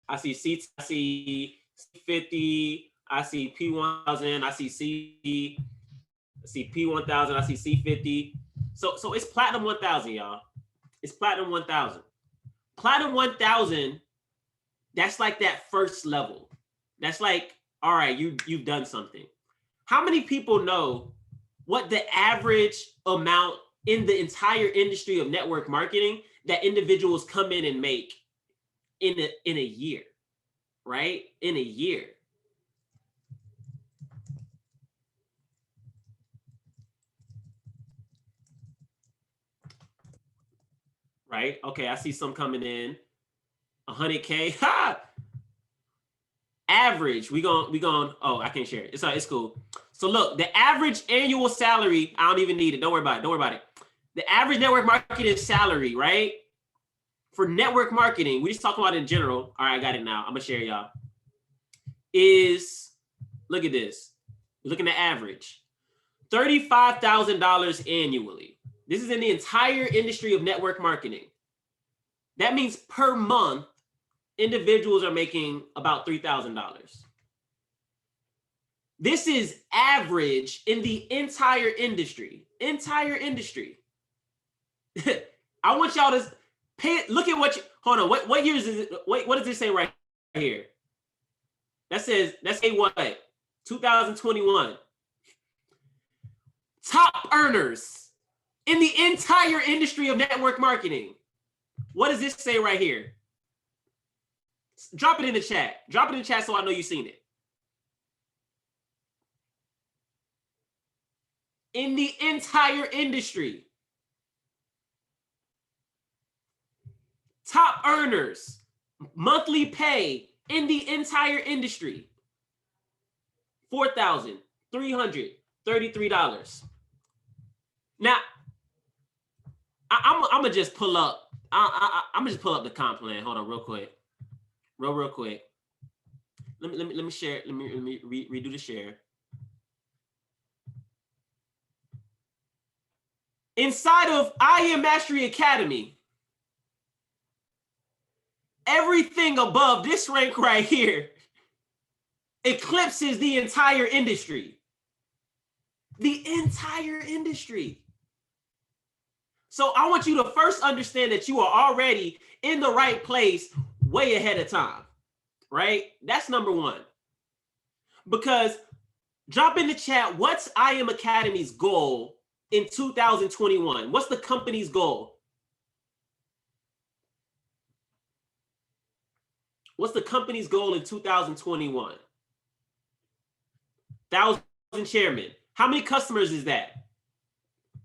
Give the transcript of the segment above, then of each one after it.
I see C50, I see P1000, I see P1000, I see C50. So it's platinum 1000, y'all. It's platinum 1000. Platinum 1000, that's like that first level. That's like, all right, you've done something. How many people know what the average amount in the entire industry of network marketing that individuals come in and make in a year, right? In a year. Right? Okay, I see some coming in. 100K. Ha! Average. We going. Oh, I can't share it. It's cool. So look, the average annual salary, I don't even need it. Don't worry about it. Don't worry about it. The average network marketing salary, right? For network marketing, we just talking about in general. All right, I got it now. I'm gonna share y'all. Is, look at this. We're looking at average. $35,000 annually. This is in the entire industry of network marketing. That means per month, individuals are making about $3,000. This is average in the entire industry. Entire industry. I want y'all to look at hold on, what years is it? Wait, what does this say right here? That says, that's a what? 2021. Top earners in the entire industry of network marketing. What does this say right here? Drop it in the chat. Drop it in the chat so I know you've seen it. In the entire industry. Top earners, monthly pay in the entire industry. $4,333. Now, I'm gonna just pull up. I'm gonna just pull up the comp plan. Hold on, real quick. Real quick. Let me share. Let me redo the share. Inside of IM Mastery Academy, everything above this rank right here eclipses the entire industry. The entire industry. So I want you to first understand that you are already in the right place way ahead of time, right? That's number one. Because drop in the chat, what's IM Academy's goal in 2021? What's the company's goal? What's the company's goal in 2021? 1,000 chairmen. How many customers is that?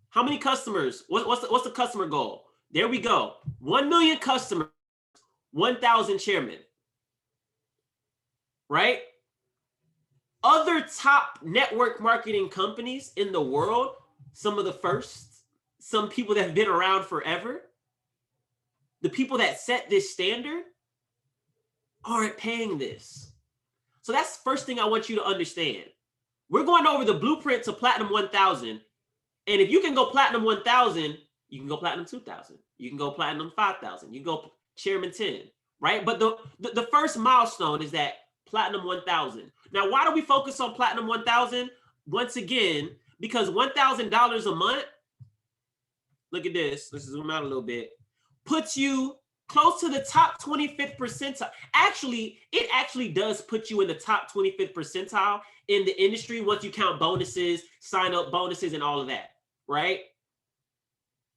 How many customers? What's the customer goal? There we go. 1 million customers, 1,000 chairmen. Right? Other top network marketing companies in the world, some of the first, some people that have been around forever, the people that set this standard aren't paying this. So that's the first thing I want you to understand. We're going over the blueprint to Platinum 1000. And if you can go Platinum 1000, you can go Platinum 2000. You can go Platinum 5000. You can go Chairman 10, right? But the first milestone is that Platinum 1000. Now, why do we focus on Platinum 1000? Once again, because $1,000 a month, look at this. Let's zoom out a little bit. Puts you close to the top 25th percentile. Actually, it actually does put you in the top 25th percentile in the industry once you count bonuses, sign up bonuses, and all of that, right?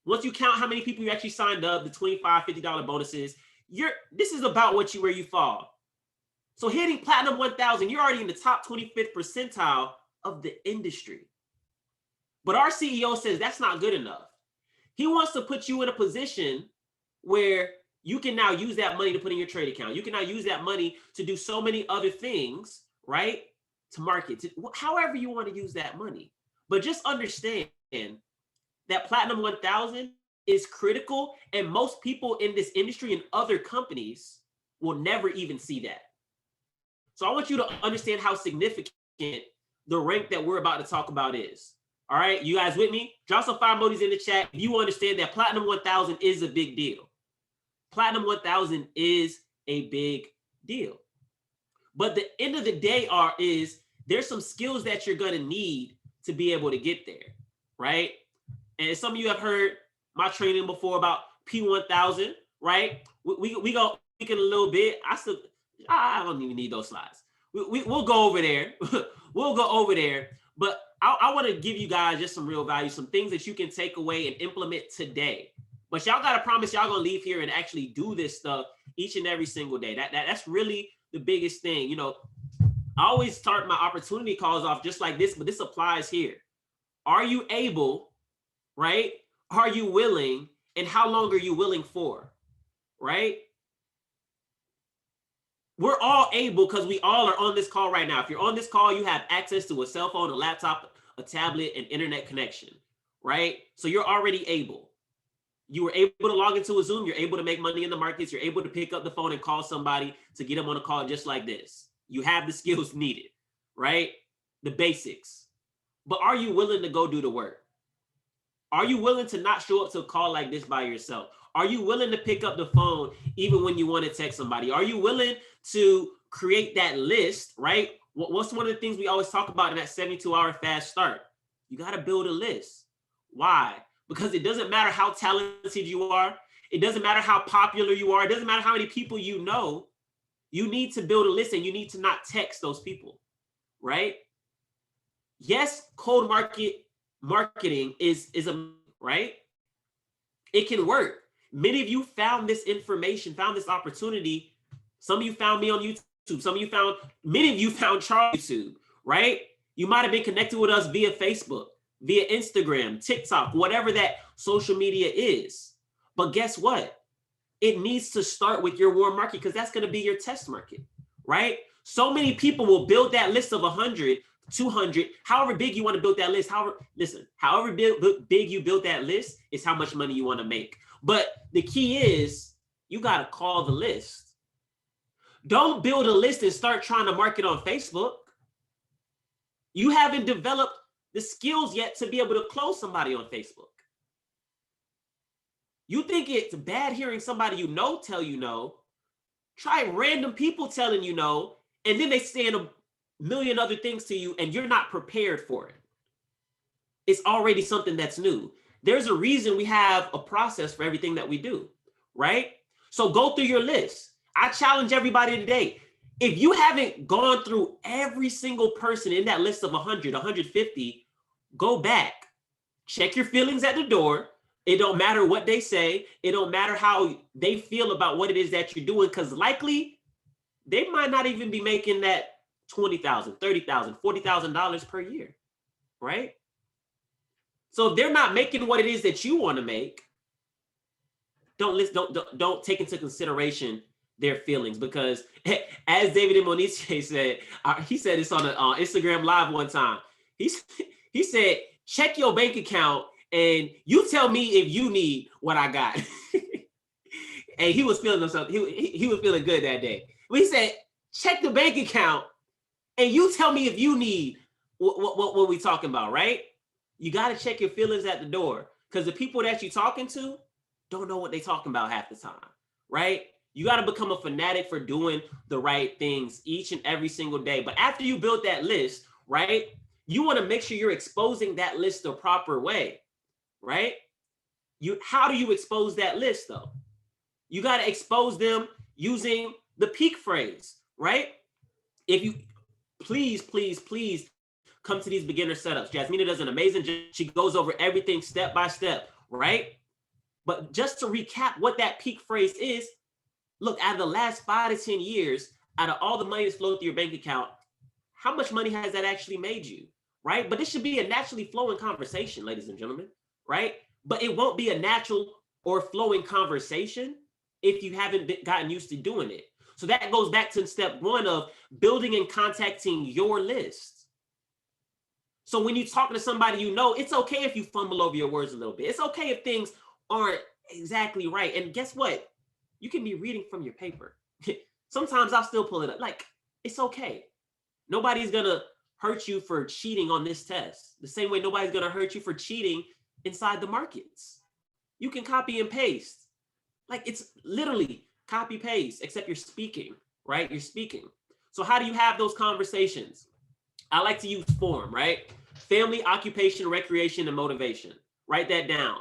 Once you count how many people you actually signed up, the $25, $50 bonuses, this is about where you fall. So hitting Platinum 1000, you're already in the top 25th percentile of the industry. But our CEO says that's not good enough. He wants to put you in a position where you can now use that money to put in your trade account. You can now use that money to do so many other things, right? To market, however you want to use that money. But just understand that Platinum 1000 is critical, and most people in this industry and other companies will never even see that. So I want you to understand how significant the rank that we're about to talk about is. All right, you guys with me? Drop some 5 emojis in the chat if you understand that Platinum 1000 is a big deal. Platinum 1000 is a big deal. But the end of the day there's some skills that you're gonna need to be able to get there, right? And some of you have heard my training before about P1000, right? We go speak in a little bit. I don't even need those slides. We'll go over there. We'll go over there. But I want to give you guys just some real value, some things that you can take away and implement today. But y'all got to promise y'all going to leave here and actually do this stuff each and every single day. That's really the biggest thing. You know, I always start my opportunity calls off just like this, but this applies here. Are you able, right? Are you willing? And how long are you willing for, right? We're all able because we all are on this call right now. If you're on this call, you have access to a cell phone, a laptop, a tablet, and internet connection, right? So you're already able. You were able to log into a Zoom. You're able to make money in the markets. You're able to pick up the phone and call somebody to get them on a call just like this. You have the skills needed, right? The basics. But are you willing to go do the work? Are you willing to not show up to a call like this by yourself? Are you willing to pick up the phone even when you want to text somebody? Are you willing to create that list, right? What's one of the things we always talk about in that 72-hour fast start? You got to build a list. Why? Because it doesn't matter how talented you are. It doesn't matter how popular you are. It doesn't matter how many people you know. You need to build a list and you need to not text those people, right? Yes, cold marketing is a, right? It can work. Many of you found this information, found this opportunity. Some of you found me on YouTube. Many of you found Charles on YouTube, right? You might have been connected with us via Facebook, via Instagram, TikTok, whatever that social media is. But guess what? It needs to start with your warm market because that's going to be your test market, right? So many people will build that list of 100, 200, however big you want to build that list. However big you build that list is how much money you want to make. But the key is you got to call the list. Don't build a list and start trying to market on Facebook. You haven't developed the skills yet to be able to close somebody on Facebook. You think it's bad hearing somebody you know tell you no. Try random people telling you no, and then they say a million other things to you and you're not prepared for it. It's already something that's new. There's a reason we have a process for everything that we do, right? So go through your list. I challenge everybody today. If you haven't gone through every single person in that list of 100, 150, go back, check your feelings at the door. It don't matter what they say. It don't matter how they feel about what it is that you're doing, because likely they might not even be making that $20,000, $30,000, $40,000 per year, right? So if they're not making what it is that you want to make, don't take into consideration their feelings, because as David and Monique said, he said this on an Instagram live one time. He said, check your bank account and you tell me if you need what I got. And he was feeling himself. He was feeling good that day. We said, check the bank account and you tell me if you need what we talking about, right? You got to check your feelings at the door, because the people that you're talking to don't know what they're talking about half the time, right? You got to become a fanatic for doing the right things each and every single day. But after you build that list, right, you want to make sure you're exposing that list the proper way, right? How do you expose that list though? You got to expose them using the peak phrase, right? If you please come to these beginner setups. Jasmina does an amazing job. She goes over everything step by step, right? But just to recap what that peak phrase is, look, out of the last 5 to 10 years, out of all the money that's flowed through your bank account, how much money has that actually made you, right? But this should be a naturally flowing conversation, ladies and gentlemen, right? But it won't be a natural or flowing conversation if you haven't gotten used to doing it. So that goes back to step one of building and contacting your list. So when you're talking to somebody you know, it's okay if you fumble over your words a little bit. It's okay if things aren't exactly right. And guess what? You can be reading from your paper. Sometimes I'll still pull it up. Like, it's okay. Nobody's going to hurt you for cheating on this test. The same way nobody's going to hurt you for cheating inside the markets. You can copy and paste. Like, it's literally copy paste, except you're speaking, right? You're speaking. So how do you have those conversations? I like to use form, right? Family, occupation, recreation, and motivation. Write that down.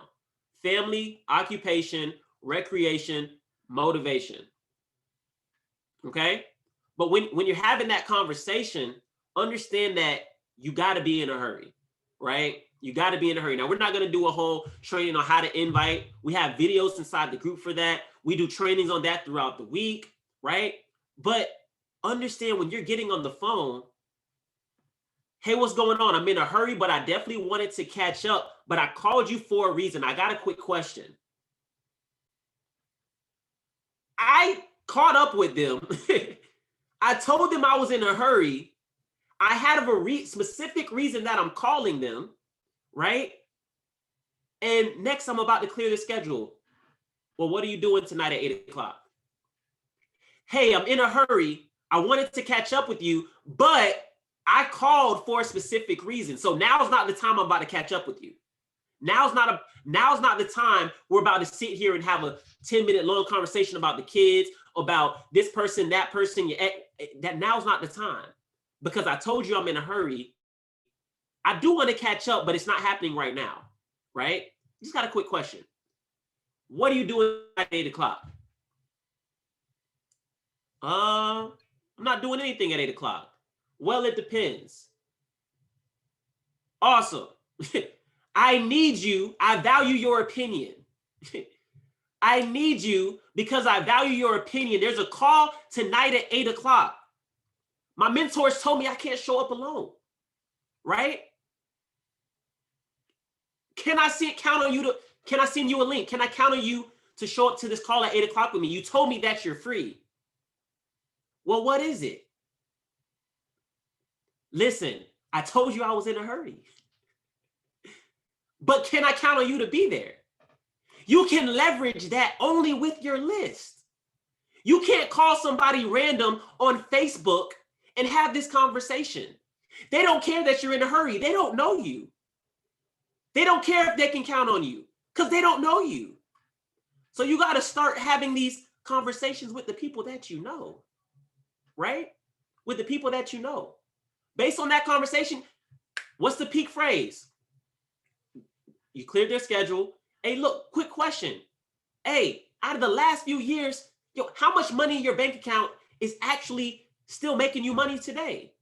Family, occupation, recreation, motivation. Okay? But when you're having that conversation, understand that you got to be in a hurry, right? You got to be in a hurry. Now, we're not going to do a whole training on how to invite. We have videos inside the group for that. We do trainings on that throughout the week, right? But understand when you're getting on the phone, hey, what's going on? I'm in a hurry, but I definitely wanted to catch up. But I called you for a reason. I got a quick question. I caught up with them. I told them I was in a hurry. I had a specific reason that I'm calling them, right? And next, I'm about to clear the schedule. Well, what are you doing tonight at 8 o'clock? Hey, I'm in a hurry. I wanted to catch up with you, but I called for a specific reason. So now's not the time I'm about to catch up with you. Now's not the time we're about to sit here and have a 10-minute long conversation about the kids, about this person, that person. That now's not the time, because I told you I'm in a hurry. I do want to catch up, but it's not happening right now, right? Just got a quick question. What are you doing at 8 o'clock? I'm not doing anything at 8 o'clock. Well, it depends. Awesome. I need you. I value your opinion. I need you because I value your opinion. There's a call tonight at 8 o'clock. My mentors told me I can't show up alone, right? Can I count on you to, can I send you a link? Can I count on you to show up to this call at 8 o'clock with me? You told me that you're free. Well, what is it? Listen, I told you I was in a hurry. But can I count on you to be there? You can leverage that only with your list. You can't call somebody random on Facebook and have this conversation. They don't care that you're in a hurry. They don't know you. They don't care if they can count on you because they don't know you. So you got to start having these conversations with the people that you know, right? With the people that you know. Based on that conversation, what's the peak phrase? You cleared their schedule. Hey, look, quick question. Hey, out of the last few years, how much money in your bank account is actually still making you money today?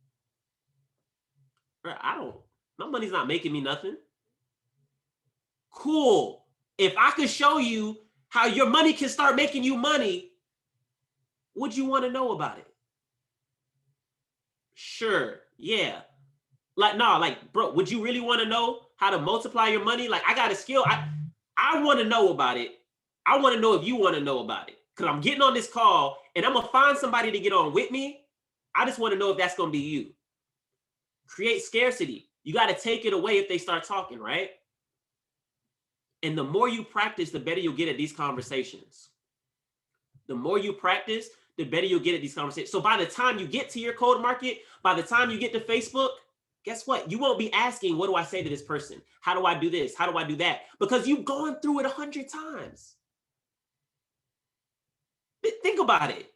My money's not making me nothing. Cool. If I could show you how your money can start making you money, would you want to know about it? Sure. Yeah. Bro, would you really want to know how to multiply your money? Like, I got a skill. I want to know about it. I want to know if you want to know about it. Because I'm getting on this call and I'm going to find somebody to get on with me. I just want to know if that's going to be you. Create scarcity. You got to take it away if they start talking, right? And the more you practice, the better you'll get at these conversations. The more you practice, the better you'll get at these conversations. So by the time you get to your cold market, by the time you get to Facebook, guess what? You won't be asking, what do I say to this person? How do I do this? How do I do that? Because you've gone through it 100 times. Think about it.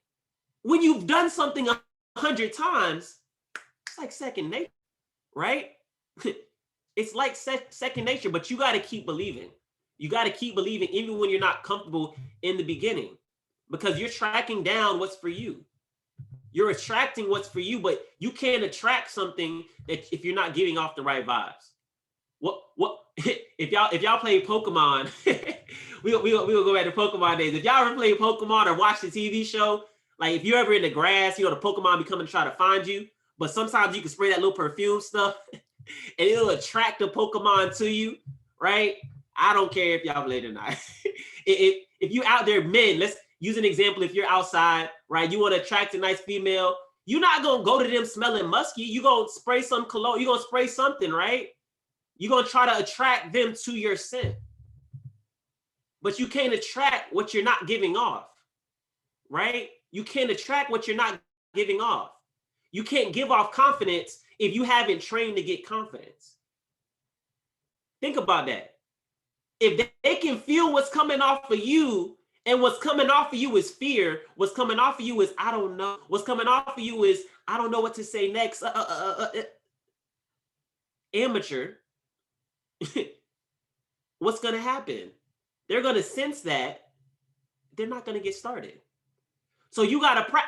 When you've done something 100 times, it's like second nature, right? It's like second nature, but you got to keep believing. You got to keep believing even when you're not comfortable in the beginning, because you're tracking down what's for you. You're attracting what's for you, but you can't attract something that if you're not giving off the right vibes. What if y'all play Pokemon? we'll go back to Pokemon days. If y'all ever played Pokemon or watched the TV show, like if you're ever in the grass, the Pokemon be coming to try to find you. But sometimes you can spray that little perfume stuff and it'll attract the Pokemon to you, right? I don't care if y'all played or not. if you out there, men, let's use an example. If you're outside, right, you want to attract a nice female, you're not going to go to them smelling musky. You're going to spray some cologne. You're going to spray something, right? You're going to try to attract them to your scent. But you can't attract what you're not giving off, right? You can't attract what you're not giving off. You can't give off confidence if you haven't trained to get confidence. Think about that. If they can feel what's coming off of you And what's coming off of you is fear. What's coming off of you is, I don't know. What's coming off of you is, I don't know what to say next. Amateur. What's going to happen? They're going to sense that they're not going to get started. So you got to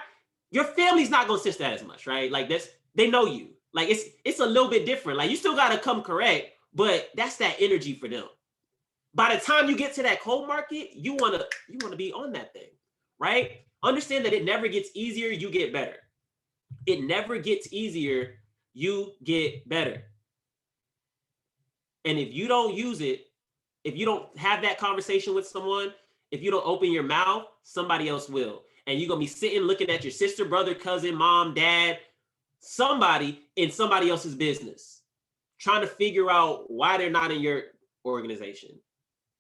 your family's not going to sense that as much, right? Like this, they know you. Like it's a little bit different. Like you still got to come correct, but that's that energy for them. By the time you get to that cold market, you want to be on that thing, right? Understand that it never gets easier, you get better. It never gets easier, you get better. And if you don't use it, if you don't have that conversation with someone, if you don't open your mouth, somebody else will. And you're going to be sitting looking at your sister, brother, cousin, mom, dad, somebody in somebody else's business, trying to figure out why they're not in your organization.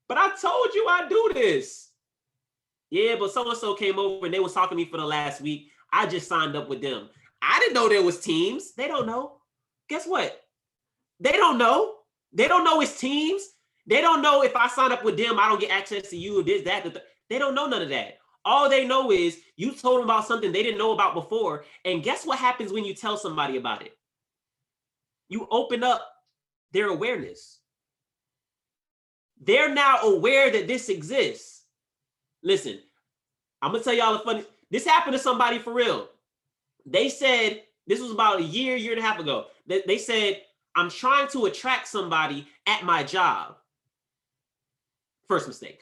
But I told you I do this. Yeah, but so-and-so came over and they was talking to me for the last week. I just signed up with them. I didn't know there was teams. They don't know. Guess what? They don't know. They don't know it's teams. They don't know if I sign up with them, I don't get access to you, this, that. They don't know none of that. All they know is you told them about something they didn't know about before. And guess what happens when you tell somebody about it? You open up their awareness. They're now aware that this exists. Listen, I'm going to tell y'all a funny, this happened to somebody for real. They said, this was about a year and a half ago. They said, I'm trying to attract somebody at my job. First mistake.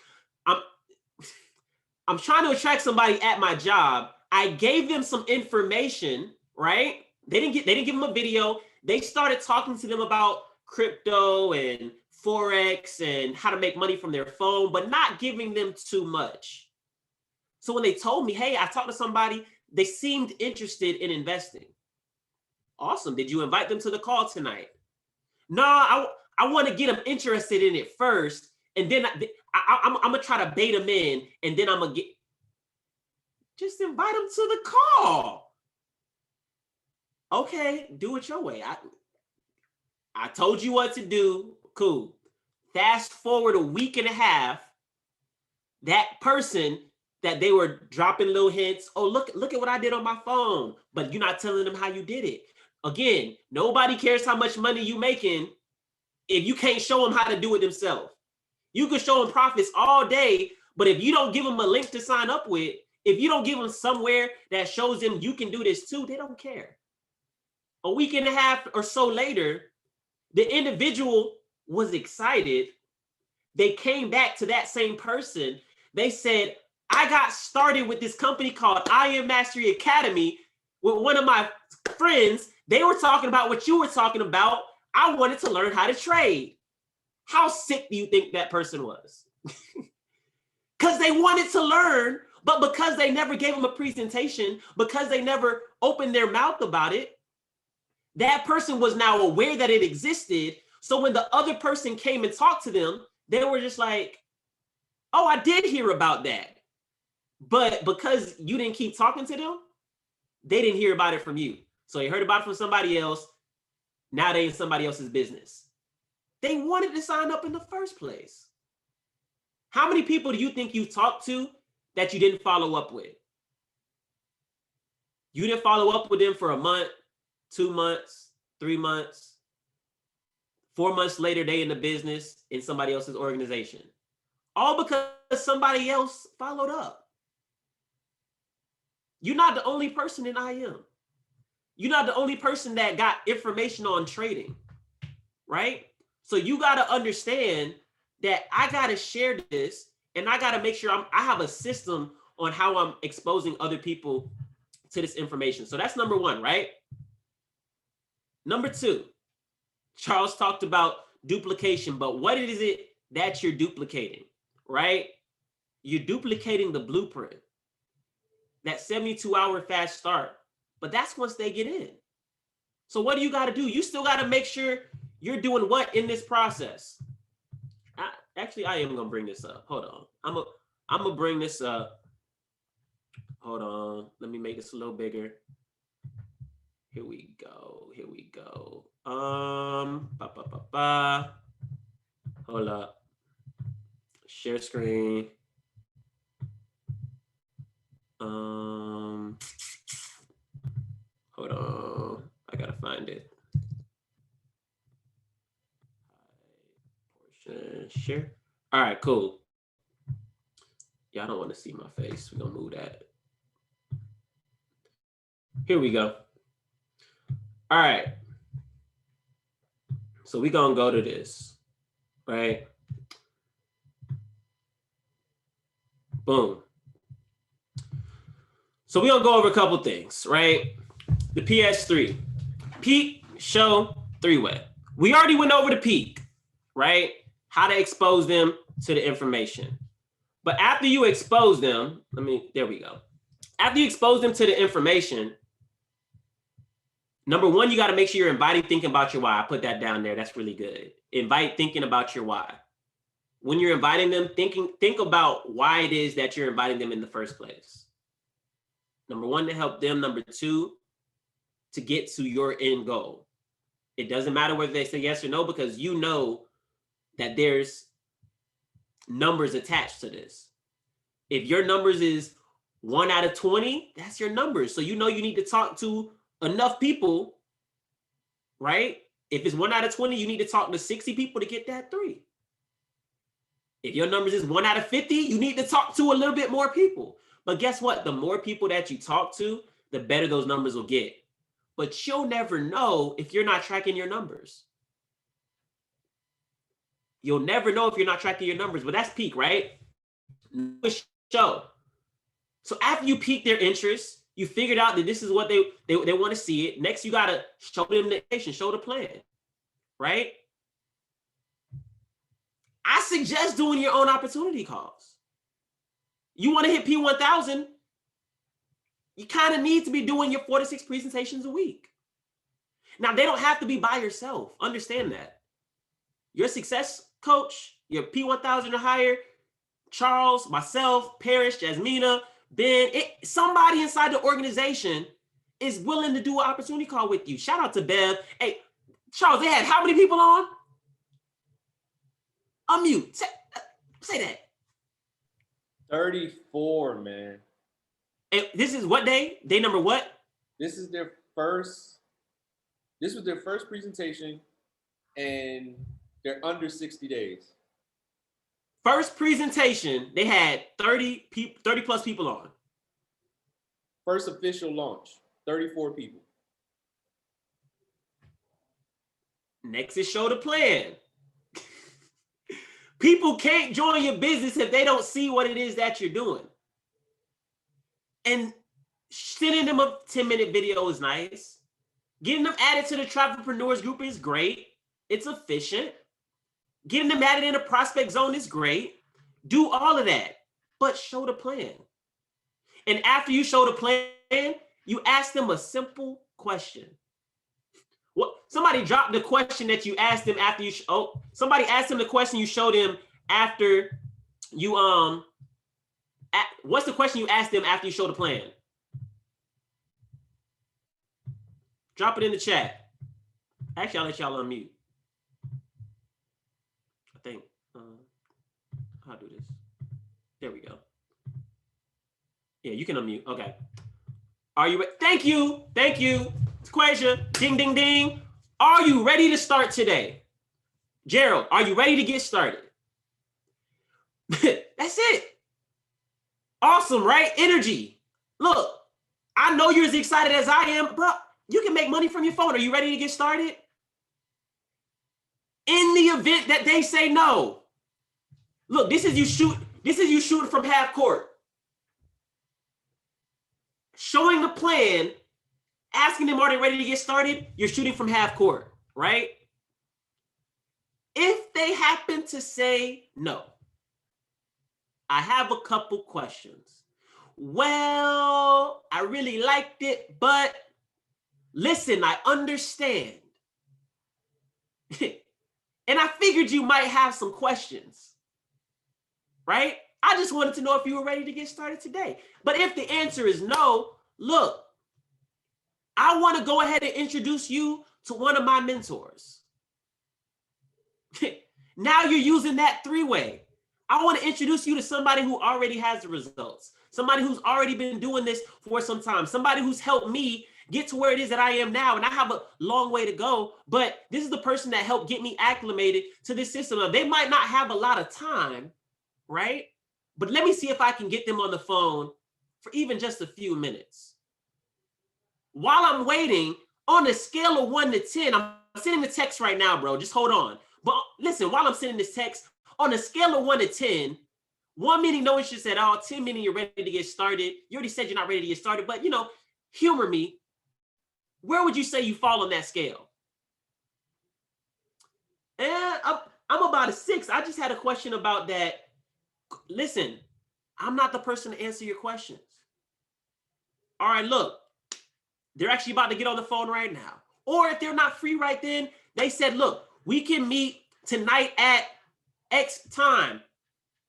I'm trying to attract somebody at my job. I gave them some information, right? They didn't give them a video. They started talking to them about crypto and Forex and how to make money from their phone, but not giving them too much. So when they told me, hey, I talked to somebody, they seemed interested in investing. Awesome. Did you invite them to the call tonight? No, I want to get them interested in it first. And then I'm going to try to bait them in. And then I'm going to just invite them to the call. Okay, do it your way. I told you what to do. Cool. Fast forward a week and a half, that person that they were dropping little hints. Oh, look at what I did on my phone. But you're not telling them how you did it. Again, nobody cares how much money you're making if you can't show them how to do it themselves. You can show them profits all day, but if you don't give them a link to sign up with, if you don't give them somewhere that shows them you can do this too, they don't care. A week and a half or so later, the individual was excited. They came back to that same person. They said, I got started with this company called I Am Mastery Academy with one of my friends. They were talking about what you were talking about. I wanted to learn how to trade. How sick do you think that person was? Because they wanted to learn, but because they never gave them a presentation, because they never opened their mouth about it, that person was now aware that it existed. So when the other person came and talked to them, they were just like, oh, I did hear about that. But because you didn't keep talking to them, they didn't hear about it from you. So you heard about it from somebody else. Now they in somebody else's business. They wanted to sign up in the first place. How many people do you think you talked to that you didn't follow up with? You didn't follow up with them for a month, 2 months, 3 months. 4 months later, they in the business in somebody else's organization. All because somebody else followed up. You're not the only person in IM. You're not the only person that got information on trading, right? So you got to understand that I got to share this, and I got to make sure I have a system on how I'm exposing other people to this information. So that's number one, right? Number two, Charles talked about duplication, but what is it that you're duplicating, right? You're duplicating the blueprint, that 72-hour fast start, but that's once they get in. So what do you got to do? You still got to make sure you're doing what in this process? I am going to bring this up. Hold on. I'm going to bring this up. Hold on. Let me make this a little bigger. Here we go. Hold up. Share screen. Hold on. I gotta find it. Share. All right, cool. Y'all don't want to see my face. We're gonna move that. Here we go. All right. So we're gonna go to this, right? Boom. So we're gonna go over a couple things, right? The PS3, peak, show, three-way. We already went over the peak, right? How to expose them to the information. But after you expose them, there we go. After you expose them to the information, number one, you got to make sure you're inviting thinking about your why. I put that down there. That's really good. Invite thinking about your why. When you're inviting them, think about why it is that you're inviting them in the first place. Number one, to help them. Number two, to get to your end goal. It doesn't matter whether they say yes or no, because you know that there's numbers attached to this. If your numbers is 1 out of 20, that's your numbers. So you know you need to talk to enough people, right? If it's 1 out of 20, you need to talk to 60 people to get that 3. If your numbers is 1 out of 50, you need to talk to a little bit more people. But guess what? The more people that you talk to, the better those numbers will get. But you'll never know if you're not tracking your numbers. You'll never know if you're not tracking your numbers, but that's peak, right? Show. So after you pique their interest, you figured out that this is what they want to see it. Next, you got to show them the nation, show the plan, right? I suggest doing your own opportunity calls. You want to hit P1000, you kind of need to be doing your 4 to 6 presentations a week. Now, they don't have to be by yourself. Understand that. Your success coach, your P1000 or higher, Charles, myself, Parrish, Jasmina, Ben, somebody inside the organization is willing to do an opportunity call with you. Shout out to Bev. Hey, Charles, they had how many people on? Unmute. Say that. 34, man. And this is what day? Day number what? This was their first presentation, and they're under 60 days. First presentation, they had 30 plus people on. First official launch, 34 people. Next is show the plan. People can't join your business if they don't see what it is that you're doing. And sending them a 10-minute video is nice. Getting them added to the Travelpreneurs group is great. It's efficient. Getting them added in a prospect zone is great. Do all of that, but show the plan. And after you show the plan, you ask them a simple question. What? Somebody dropped the question that you asked them after you. Somebody asked them the question you showed them after you. What's the question you asked them after you show the plan? Drop it in the chat. Actually, I'll let y'all unmute. I think. I'll do this. There we go. Yeah, you can unmute. Okay. Are you ready? Thank you. Thank you. Quasia. Ding, ding, ding. Are you ready to start today? Gerald, are you ready to get started? That's it. Awesome, right? Energy. Look, I know you're as excited as I am, bro. You can make money from your phone. Are you ready to get started? In the event that they say no. Look, this is you shooting from half court. Showing the plan, asking them, are they ready to get started? You're shooting from half court, right? If they happen to say no, I have a couple questions. Well, I really liked it, but listen, I understand. And I figured you might have some questions, right? I just wanted to know if you were ready to get started today. But if the answer is no, look, I want to go ahead and introduce you to one of my mentors. Now you're using that 3-way. I want to introduce you to somebody who already has the results. somebody who's already been doing this for some time, somebody who's helped me get to where it is that I am now. And I have a long way to go, but this is the person that helped get me acclimated to this system. Now, they might not have a lot of time, right? But let me see if I can get them on the phone for even just a few minutes. While I'm waiting, on a scale of 1 to 10, I'm sending the text right now, bro. Just hold on. But listen, while I'm sending this text, on a scale of 1 to 10, 1 meaning no interest at all, 10 meaning you're ready to get started. You already said you're not ready to get started, but humor me. Where would you say you fall on that scale? And I'm about a 6. I just had a question about that. Listen, I'm not the person to answer your questions. All right, look, they're actually about to get on the phone right now. Or if they're not free right then, they said, look, we can meet tonight at X time.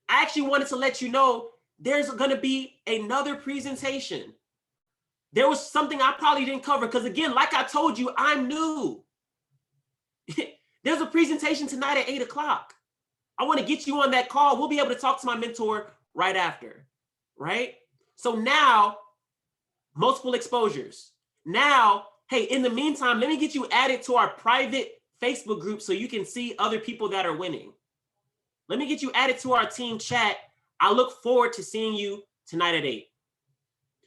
I actually wanted to let you know there's going to be another presentation. There was something I probably didn't cover because, again, like I told you, I'm new. There's a presentation tonight at 8 o'clock. I want to get you on that call. We'll be able to talk to my mentor right after, right? So now, multiple exposures. Now, hey, in the meantime, let me get you added to our private Facebook group so you can see other people that are winning. Let me get you added to our team chat. I look forward to seeing you tonight at 8.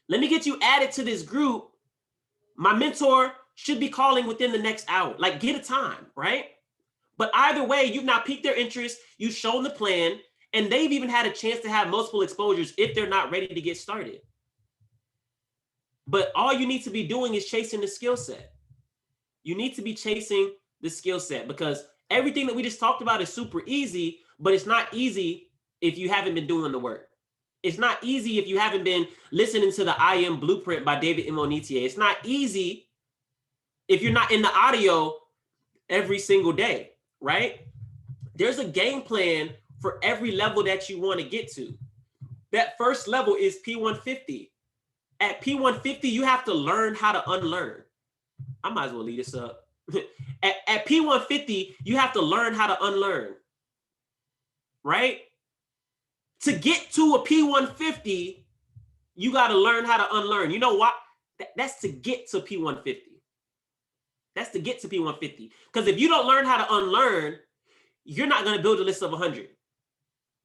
Let me get you added to this group. My mentor should be calling within the next hour. Like, get a time, right? But either way, you've now piqued their interest. You've shown the plan, and they've even had a chance to have multiple exposures if they're not ready to get started. But all you need to be doing is chasing the skill set. You need to be chasing the skill set because everything that we just talked about is super easy, but it's not easy if you haven't been doing the work. It's not easy if you haven't been listening to the I Am Blueprint by David Imonitie. It's not easy if you're not in the audio every single day, right? There's a game plan for every level that you want to get to. That first level is P150. At P150, you have to learn how to unlearn. I might as well lead this up. At P150, you have to learn how to unlearn, right? To get to a P150, you got to learn how to unlearn. You know what? That's to get to P150. That's to get to P150. Because if you don't learn how to unlearn, you're not going to build a list of 100.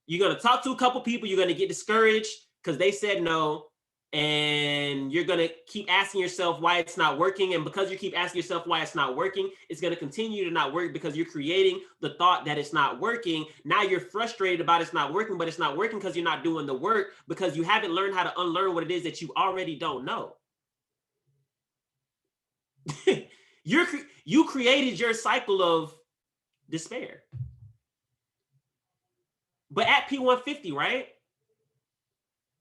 You're going to talk to a couple people. You're going to get discouraged because they said no. And you're going to keep asking yourself why it's not working. And because you keep asking yourself why it's not working, it's going to continue to not work because you're creating the thought that it's not working. Now you're frustrated about it's not working, but it's not working because you're not doing the work because you haven't learned how to unlearn what it is that you already don't know. You created your cycle of despair. But at P150, right?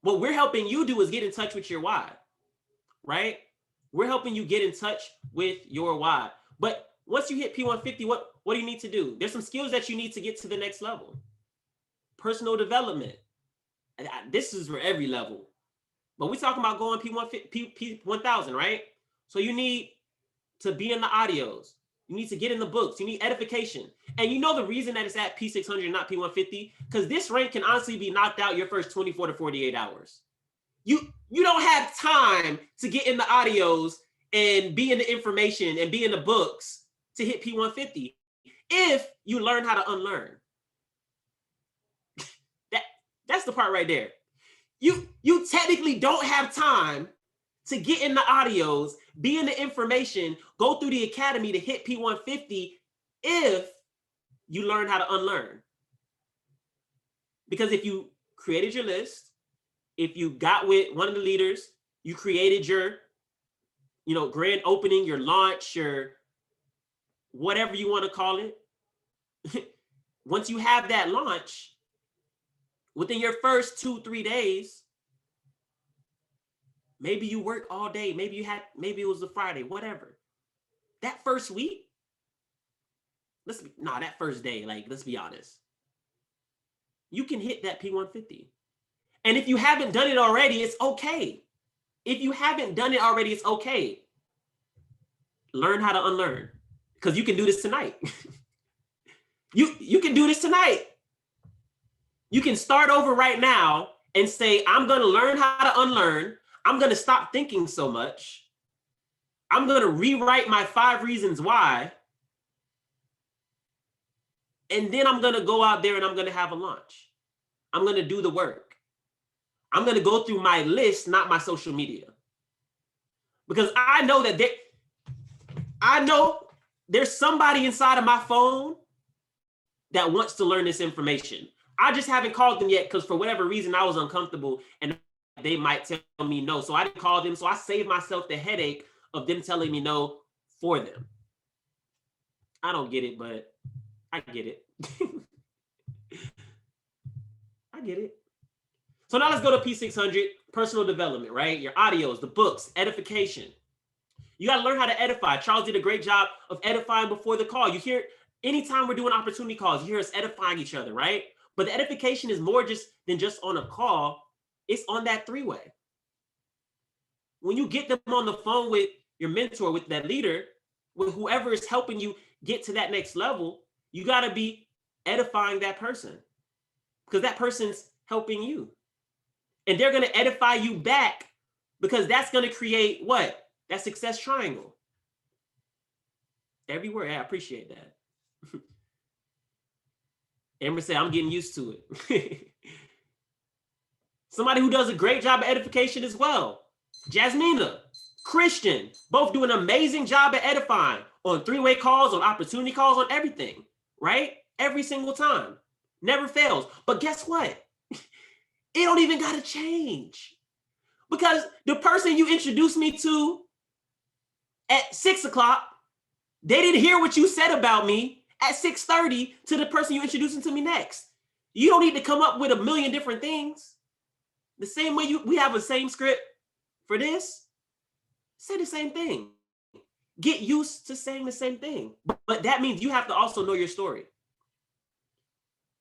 What we're helping you do is get in touch with your why, right? We're helping you get in touch with your why. But once you hit P150, what do you need to do? There's some skills that you need to get to the next level. Personal development. This is for every level. But we're talking about going P1000, right? So you need to be in the audios. You need to get in the books. You need edification. And you know the reason that it's at P600 and not P150? Because this rank can honestly be knocked out your first 24 to 48 hours. You don't have time to get in the audios and be in the information and be in the books to hit P150 if you learn how to unlearn. That's the part right there. You technically don't have time to get in the audios, be in the information, go through the academy to hit P150 if you learn how to unlearn. Because if you created your list, if you got with one of the leaders, you created your, grand opening, your launch, your whatever you want to call it. Once you have that launch, within your first 2-3 days, maybe you work all day. Maybe it was a Friday, whatever. That first week, that first day, let's be honest. You can hit that P150. And if you haven't done it already, it's okay. If you haven't done it already, it's okay. Learn how to unlearn because you can do this tonight. You can do this tonight. You can start over right now and say, I'm going to learn how to unlearn. I'm going to stop thinking so much. I'm going to rewrite my 5 reasons why. And then I'm going to go out there and I'm going to have a launch. I'm going to do the work. I'm going to go through my list, not my social media. Because I know that there's somebody inside of my phone that wants to learn this information. I just haven't called them yet because for whatever reason I was uncomfortable and they might tell me no. So I didn't call them. So I saved myself the headache of them telling me no for them. I don't get it, but I get it. I get it. So now let's go to P600, personal development, right? Your audios, the books, edification. You got to learn how to edify. Charles did a great job of edifying before the call. You hear, anytime we're doing opportunity calls, you hear us edifying each other, right? But the edification is more than just on a call. It's on that 3-way. When you get them on the phone with your mentor, with that leader, with whoever is helping you get to that next level, you got to be edifying that person because that person's helping you. And they're going to edify you back because that's going to create what? That success triangle. Every word. I appreciate that. Amber said, I'm getting used to it. Somebody who does a great job of edification as well. Jasmina, Christian, both do an amazing job at edifying on 3-way calls, on opportunity calls, on everything, right? Every single time. Never fails. But guess what? It don't even got to change because the person you introduced me to at 6 o'clock, they didn't hear what you said about me at 6:30 to the person you introducing to me next. You don't need to come up with a million different things. The same way we have the same script for this, say the same thing. Get used to saying the same thing. But that means you have to also know your story.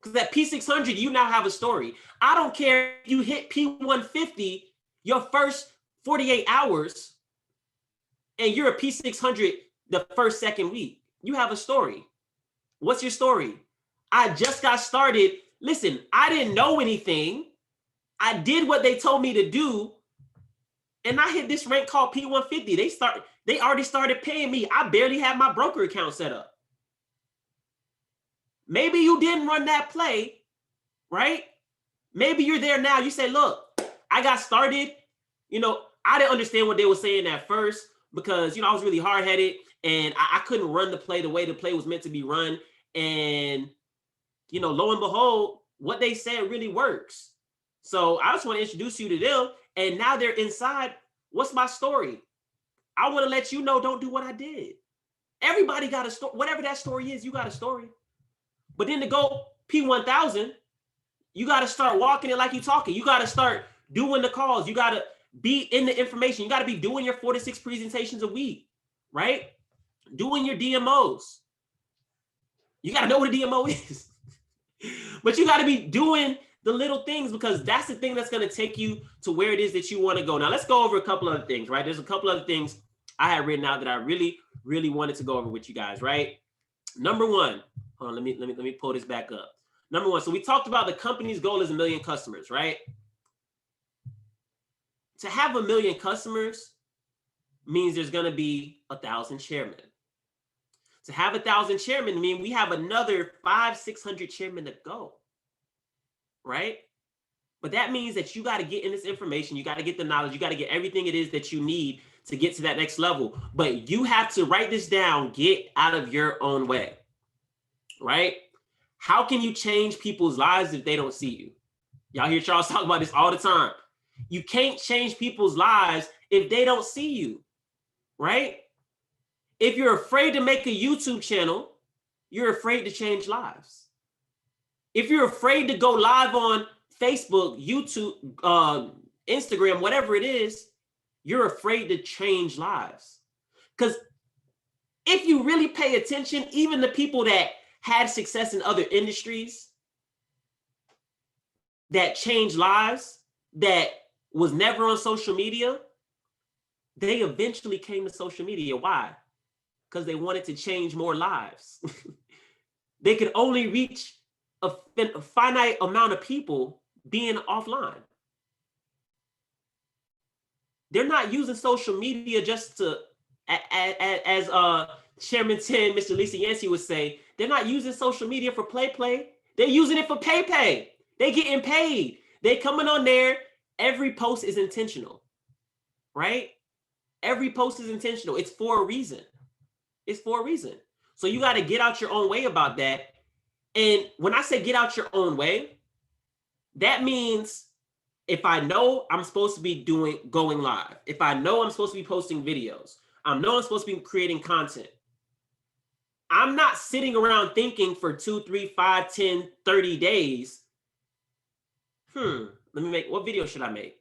Because at P600, you now have a story. I don't care if you hit P150 your first 48 hours and you're a P600 the first, second week. You have a story. What's your story? I just got started. Listen, I didn't know anything. I did what they told me to do. And I hit this rank called P150. They already started paying me. I barely had my broker account set up. Maybe you didn't run that play, right? Maybe you're there now. You say, look, I got started. I didn't understand what they were saying at first because, I was really hard-headed and I couldn't run the play the way the play was meant to be run. And, lo and behold, what they said really works. So I just want to introduce you to them. And now they're inside. What's my story? I want to let you know, don't do what I did. Everybody got a story. Whatever that story is, you got a story. But then to go P1000, you got to start walking it like you're talking. You got to start doing the calls. You got to be in the information. You got to be doing your 4 to 6 presentations a week, right? Doing your DMOs. You got to know what a DMO is. But you got to be doing the little things because that's the thing that's going to take you to where it is that you want to go. Now, let's go over a couple other things, right? There's a couple other things I had written out that I really, really wanted to go over with you guys, right? Number one, hold on, let me pull this back up. Number one, so we talked about the company's goal is 1 million customers, right? To have 1 million customers means there's going to be 1,000 chairmen. To have 1,000 chairmen mean we have another 500-600 chairmen to go, right? But that means that you got to get in this information. You got to get the knowledge. You got to get everything it is that you need to get to that next level. But you have to write this down, get out of your own way, right? How can you change people's lives if they don't see you? Y'all hear Charles talk about this all the time. You can't change people's lives if they don't see you, right? If you're afraid to make a YouTube channel, you're afraid to change lives. If you're afraid to go live on Facebook, YouTube, Instagram, whatever it is, you're afraid to change lives. Because if you really pay attention, even the people that had success in other industries, that changed lives, that was never on social media, they eventually came to social media. Why? Because they wanted to change more lives. They could only reach a finite amount of people being offline. They're not using social media just to, as Chairman 10, Mr. Lisa Yancey would say, they're not using social media for play. They're using it for pay. They getting paid. They coming on there. Every post is intentional, right? Every post is intentional. It's for a reason. It's for a reason. So you got to get out your own way about that. And when I say get out your own way, that means if I know I'm supposed to be going live, if I know I'm supposed to be posting videos, I know I'm supposed to be creating content, I'm not sitting around thinking for 2, 3, 5, 10, 30 days, what video should I make?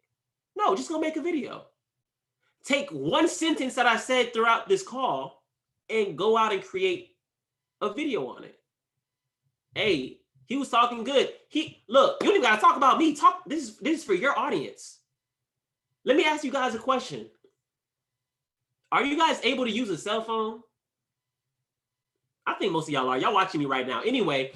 No, just go make a video. Take one sentence that I said throughout this call and go out and create a video on it. Hey, he was talking good. Look, you don't even gotta talk about me. This is for your audience. Let me ask you guys a question. Are you guys able to use a cell phone? I think most of y'all are. Y'all watching me right now. Anyway,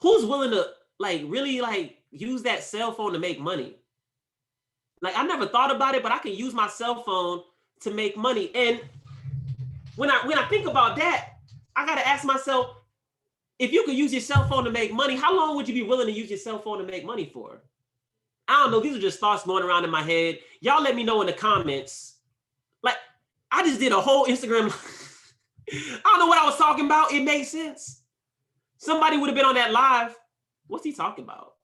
who's willing to really use that cell phone to make money? I never thought about it, but I can use my cell phone to make money. And when I think about that, I gotta ask myself, if you could use your cell phone to make money, how long would you be willing to use your cell phone to make money for? I don't know. These are just thoughts going around in my head. Y'all let me know in the comments. I just did a whole Instagram. I don't know what I was talking about. It made sense. Somebody would have been on that live. What's he talking about?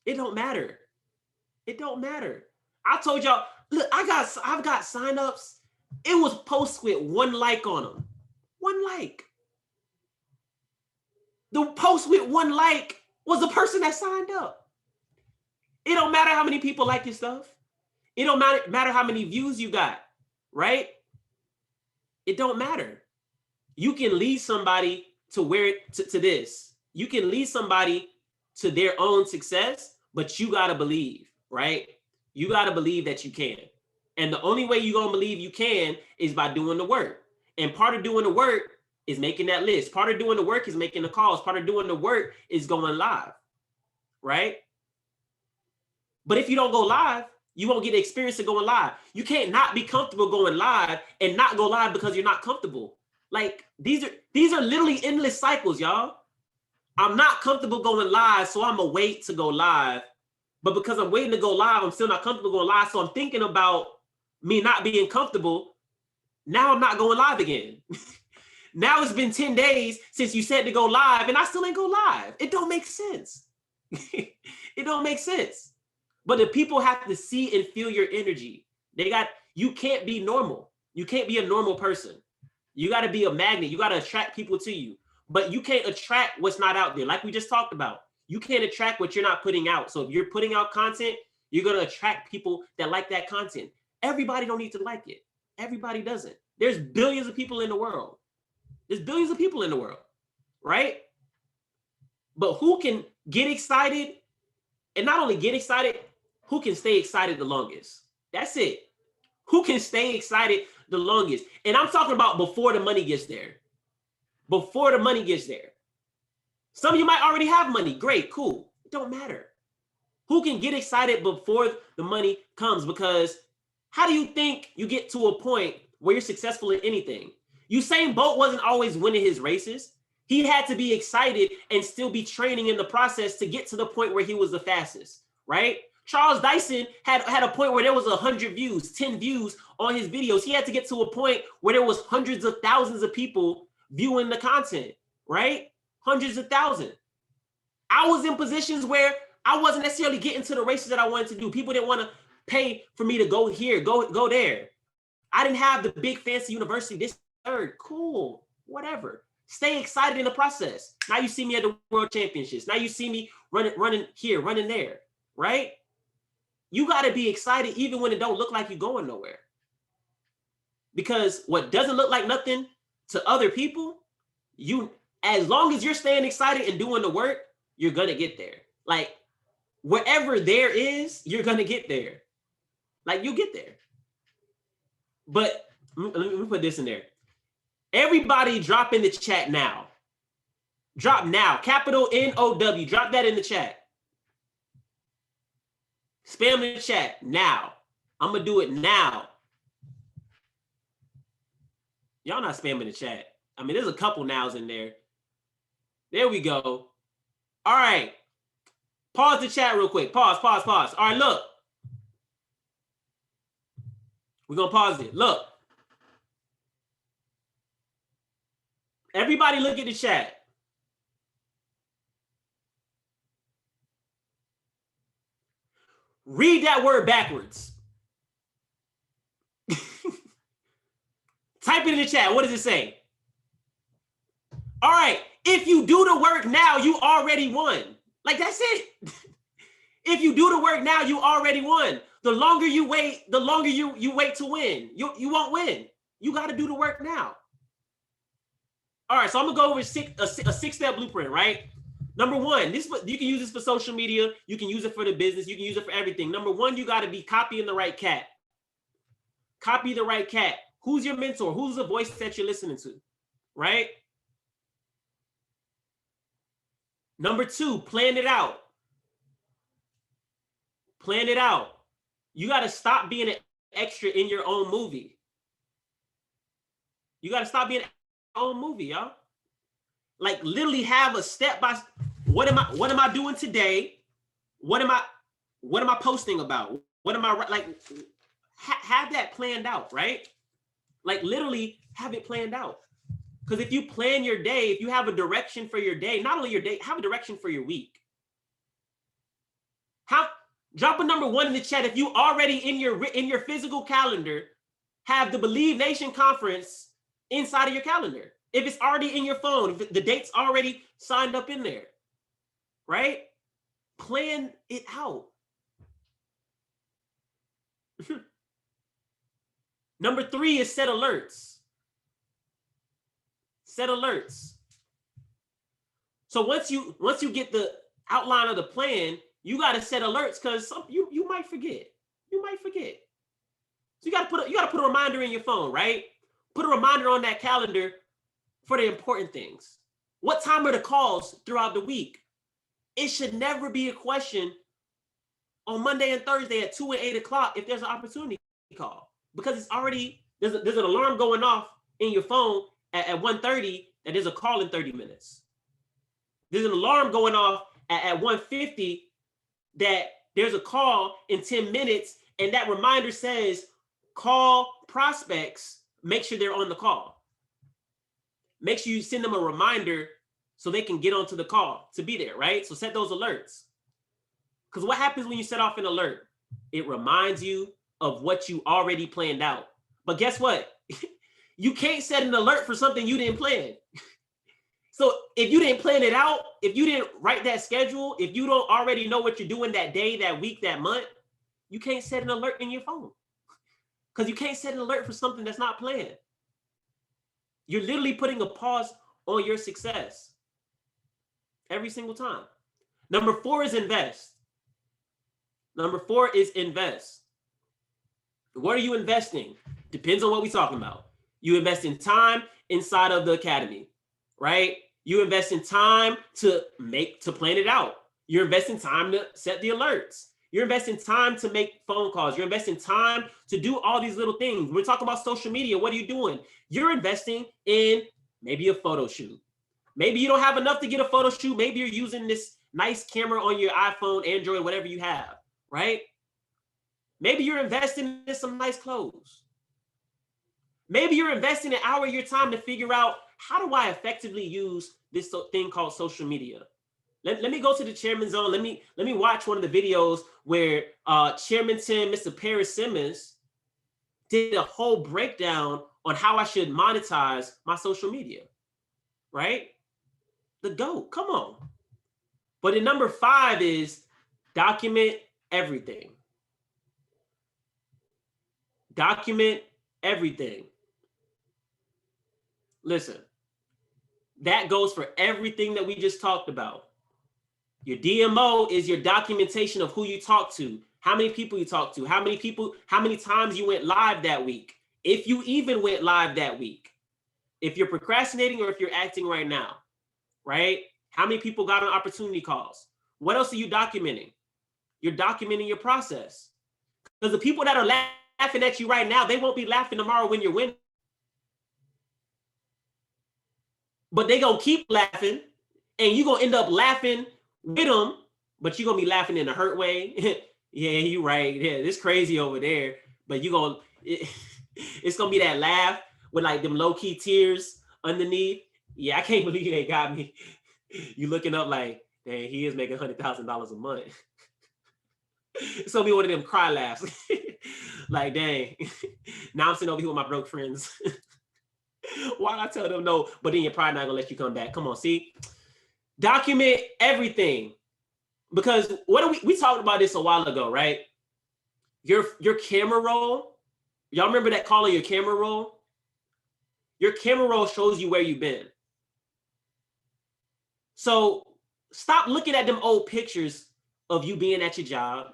It don't matter. It don't matter. I told y'all, look, I've got signups. It was posts with 1 like on them. 1 like. The post with 1 like was the person that signed up. It don't matter how many people like your stuff. It don't matter how many views you got, right? It don't matter. You can lead somebody to this. You can lead somebody to their own success, but you got to believe, right? You got to believe that you can. And the only way you're going to believe you can is by doing the work. And part of doing the work is making that list. Part of doing the work is making the calls. Part of doing the work is going live, right? But if you don't go live, you won't get the experience of going live. You can't not be comfortable going live and not go live because you're not comfortable. These are literally endless cycles, y'all. I'm not comfortable going live, so I'm gonna wait to go live. But because I'm waiting to go live, I'm still not comfortable going live. So I'm thinking about me not being comfortable. Now I'm not going live again. Now it's been 10 days since you said to go live and I still ain't go live. It don't make sense. It don't make sense. But the people have to see and feel your energy. You can't be normal. You can't be a normal person. You got to be a magnet. You got to attract people to you. But you can't attract what's not out there. Like we just talked about, you can't attract what you're not putting out. So if you're putting out content, you're going to attract people that like that content. Everybody don't need to like it. Everybody doesn't. There's billions of people in the world. There's billions of people in the world, right? But who can get excited and not only get excited, who can stay excited the longest? That's it. Who can stay excited the longest? And I'm talking about before the money gets there. Before the money gets there. Some of you might already have money. Great, cool. It don't matter. Who can get excited before the money comes? Because how do you think you get to a point where you're successful in anything? Usain Bolt wasn't always winning his races. He had to be excited and still be training in the process to get to the point where he was the fastest, right? Charles Dyson had a point where there was 100 views, 10 views on his videos. He had to get to a point where there was hundreds of thousands of people viewing the content, right? Hundreds of thousands. I was in positions where I wasn't necessarily getting to the races that I wanted to do. People didn't want to pay for me to go here, go there. I didn't have the big fancy university, this, third, cool, whatever. Stay excited in the process. Now you see me at the World Championships. Now you see me running here, running there, right? You got to be excited even when it don't look like you're going nowhere. Because what doesn't look like nothing to other people, as long as you're staying excited and doing the work, you're going to get there. Wherever there is, you're going to get there. You'll get there. But let me put this in there. Everybody drop in the chat now. Drop now. Capital NOW. Drop that in the chat. Spam the chat now. I'm going to do it now. Y'all not spamming the chat. I mean, there's a couple nows in there. There we go. All right. Pause the chat real quick. Pause. All right, look. We're going to pause it. Look. Everybody look at the chat. Read that word backwards. Type it in the chat. What does it say? All right. If you do the work now, you already won. Like, that's it. If you do the work now, you already won. The longer you wait, the longer you wait to win. You won't win. You got to do the work now. All right. So I'm going to go over a six-step blueprint, right? Number one, you can use this for social media. You can use it for the business. You can use it for everything. Number one, you got to be copying the right cat. Copy the right cat. Who's your mentor? Who's the voice that you're listening to, right? Number two, plan it out. Plan it out. You got to stop being an extra in your own movie. You got to stop being an own movie, y'all. Like, literally have a step by what am I doing today? What am I posting about? What am I like? Have that planned out, right? Like, literally have it planned out. Because if you plan your day, if you have a direction for your day, not only your day, have a direction for your week. Drop a number one in the chat if you already in your physical calendar have the Believe Nation conference inside of your calendar. If it's already in your phone, if the date's already signed up in there, right? Plan it out. Number three is set alerts. Set alerts. So once you get the outline of the plan, you got to set alerts because you might forget. You might forget. So you got to put a reminder in your phone, right? Put a reminder on that calendar for the important things. What time are the calls throughout the week? It should never be a question on Monday and Thursday at 2 and 8 o'clock if there's an opportunity call, because it's already, there's an alarm going off in your phone at 1:30 that there's a call in 30 minutes. There's an alarm going off at 1:50 that there's a call in 10 minutes, and that reminder says call prospects, make sure they're on the call. Make sure you send them a reminder so they can get onto the call to be there, right? So set those alerts. Because what happens when you set off an alert? It reminds you of what you already planned out. But guess what? You can't set an alert for something you didn't plan. So if you didn't plan it out, if you didn't write that schedule, if you don't already know what you're doing that day, that week, that month, you can't set an alert in your phone. Because you can't set an alert for something that's not planned. You're literally putting a pause on your success every single time. Number four is invest. Number four is invest. What are you investing? Depends on what we're talking about. You invest in time inside of the academy, right? You invest in time to plan it out. You're investing time to set the alerts. You're investing time to make phone calls. You're investing time to do all these little things. We're talking about social media. What are you doing? You're investing in maybe a photo shoot. Maybe you don't have enough to get a photo shoot. Maybe you're using this nice camera on your iPhone, Android, whatever you have, right? Maybe you're investing in some nice clothes. Maybe you're investing an hour of your time to figure out, how do I effectively use this thing called social media? Let me go to the chairman zone. Let me watch one of the videos where Chairman Tim, Mr. Paris Simmons, did a whole breakdown on how I should monetize my social media, right? The GOAT, come on. But then number five is document everything. Document everything. Listen, that goes for everything that we just talked about. Your DMO is your documentation of who you talk to, how many people you talk to, how many times you went live that week, if you even went live that week, if you're procrastinating or if you're acting right now, right? How many people got on opportunity calls? What else are you documenting? You're documenting your process. Because the people that are laughing at you right now, they won't be laughing tomorrow when you're winning. But they gonna keep laughing, and you're gonna end up laughing with them, but you're gonna be laughing in a hurt way. Yeah, you right. Yeah, it's crazy over there. But it's gonna be that laugh with like them low-key tears underneath. Yeah, I can't believe they got me. You looking up like, dang, he is making $100,000 a month. It's gonna be one of them cry laughs. Like, dang. Now I'm sitting over here with my broke friends. Why'd I tell them no? But then you're probably not gonna let you come back. Come on, see? Document everything. Because what we talked about this a while ago, right? Your camera roll. Y'all remember that calling your camera roll? Your camera roll shows you where you've been. So stop looking at them old pictures of you being at your job.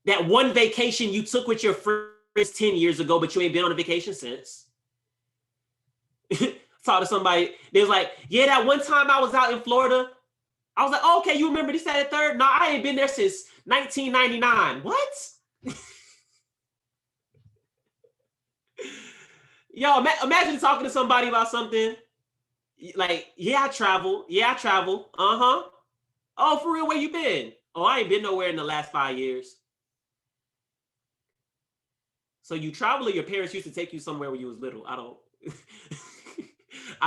That one vacation you took with your friends 10 years ago, but you ain't been on a vacation since. Talk to somebody, they was like, yeah, that one time I was out in Florida. I was like, oh, okay, you remember this, that, and third? No, I ain't been there since 1999. What? Yo, imagine talking to somebody about something like, yeah, I travel. Uh-huh. Oh, for real, where you been? Oh, I ain't been nowhere in the last 5 years. So you travel, or your parents used to take you somewhere when you was little? I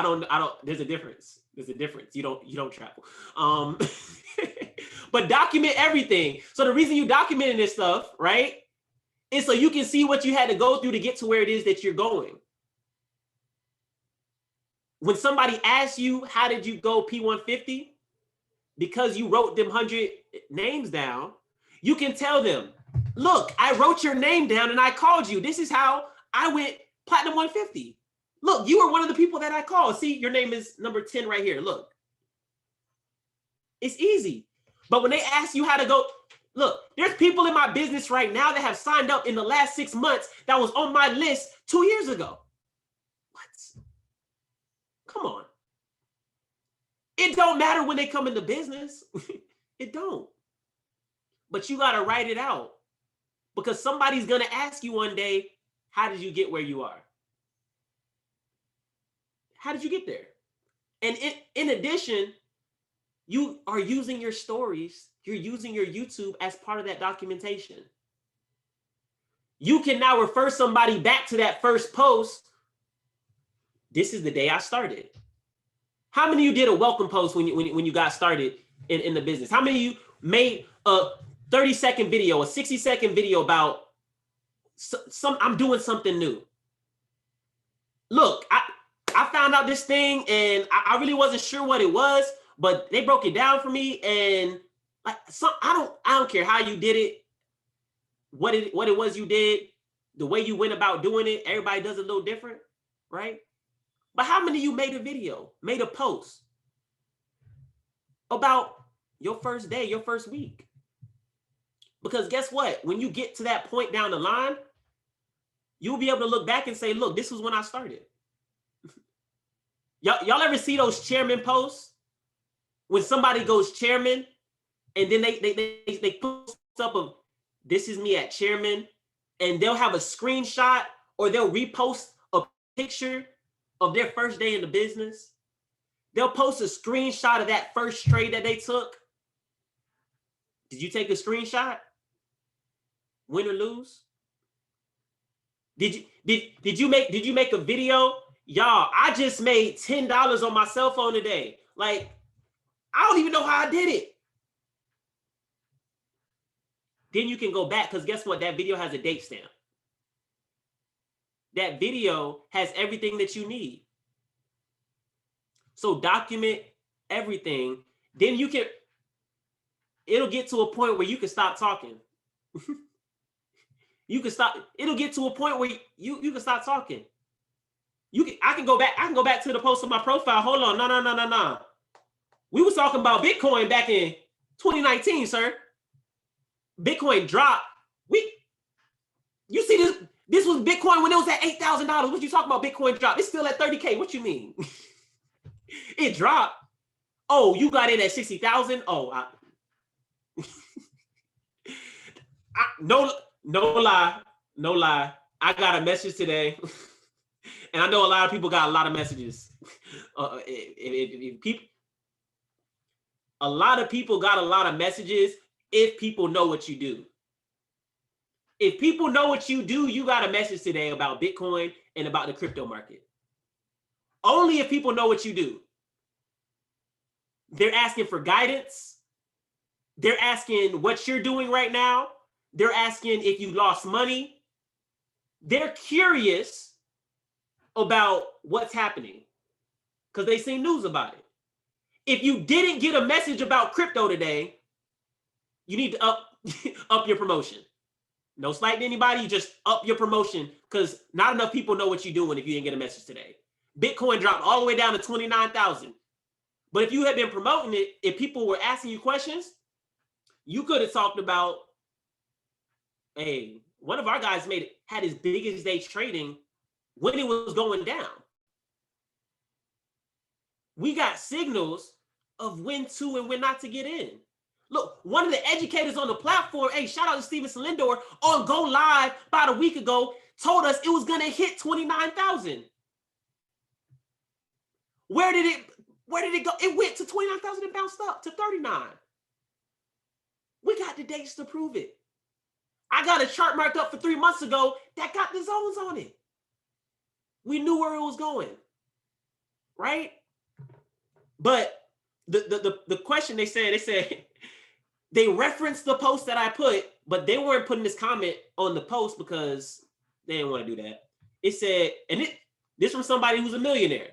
don't, there's a difference. You don't travel. But document everything. So the reason you documenting this stuff, right, is so you can see what you had to go through to get to where it is that you're going. When somebody asks you, how did you go P150? Because you wrote them 100 names down, you can tell them, look, I wrote your name down and I called you. This is how I went Platinum 150. Look, you were one of the people that I called. See, your name is number 10 right here. Look. It's easy. But when they ask you how to go, look, there's people in my business right now that have signed up in the last 6 months that was on my list 2 years ago. What? Come on. It don't matter when they come into business. It don't. But you got to write it out, because somebody's going to ask you one day, how did you get where you are? How did you get there? And in addition, you are using your stories, you're using your YouTube as part of that documentation. You can now refer somebody back to that first post. This is the day I started. How many of you did a welcome post when you got started in the business? How many of you made a 30-second video, a 60-second video about I'm doing something new? Look, I found out this thing and I really wasn't sure what it was, but they broke it down for me, and like I don't care how you did it, what it was you did, the way you went about doing it. Everybody does it a little different, right? But how many of you made a video, made a post about your first day, your first week? Because guess what? When you get to that point down the line, you'll be able to look back and say, look, this was when I started. Y'all ever see those chairman posts? When somebody goes chairman and then they post up of, this is me at chairman, and they'll have a screenshot or they'll repost a picture of their first day in the business. They'll post a screenshot of that first trade that they took. Did you take a screenshot? Win or lose? Did you make a video? Y'all, I just made $10 on my cell phone today. Like, I don't even know how I did it. Then you can go back, because guess what? That video has a date stamp. That video has everything that you need. So document everything. Then it'll get to a point where you can stop talking. It'll get to a point where you can stop talking. I can go back to the post on my profile. Hold on. No. We was talking about Bitcoin back in 2019, sir. Bitcoin dropped. You see this? This was Bitcoin when it was at $8,000. What you talking about? Bitcoin dropped. It's still at 30K. What you mean? It dropped. Oh, you got in at 60,000? Oh, No lie. I got a message today, and I know a lot of people got a lot of messages. A lot of people got a lot of messages if people know what you do. If people know what you do, you got a message today about Bitcoin and about the crypto market. Only if people know what you do. They're asking for guidance. They're asking what you're doing right now. They're asking if you lost money. They're curious about what's happening because they see news about it. If you didn't get a message about crypto today, you need to up your promotion. No slight to anybody, just up your promotion because not enough people know what you're doing if you didn't get a message today. Bitcoin dropped all the way down to 29,000. But if you had been promoting it, if people were asking you questions, you could have talked about, hey, one of our guys had his biggest day trading when it was going down. We got signals of when to and when not to get in. Look, one of the educators on the platform, hey, shout out to Steven Salindor, on Go Live about a week ago, told us it was going to hit 29,000. Where did it go? It went to 29,000 and bounced up to 39. We got the dates to prove it. I got a chart marked up for 3 months ago that got the zones on it. We knew where it was going, right? But the question they said, they referenced the post that I put, but they weren't putting this comment on the post because they didn't want to do that. It said, and this from somebody who's a millionaire.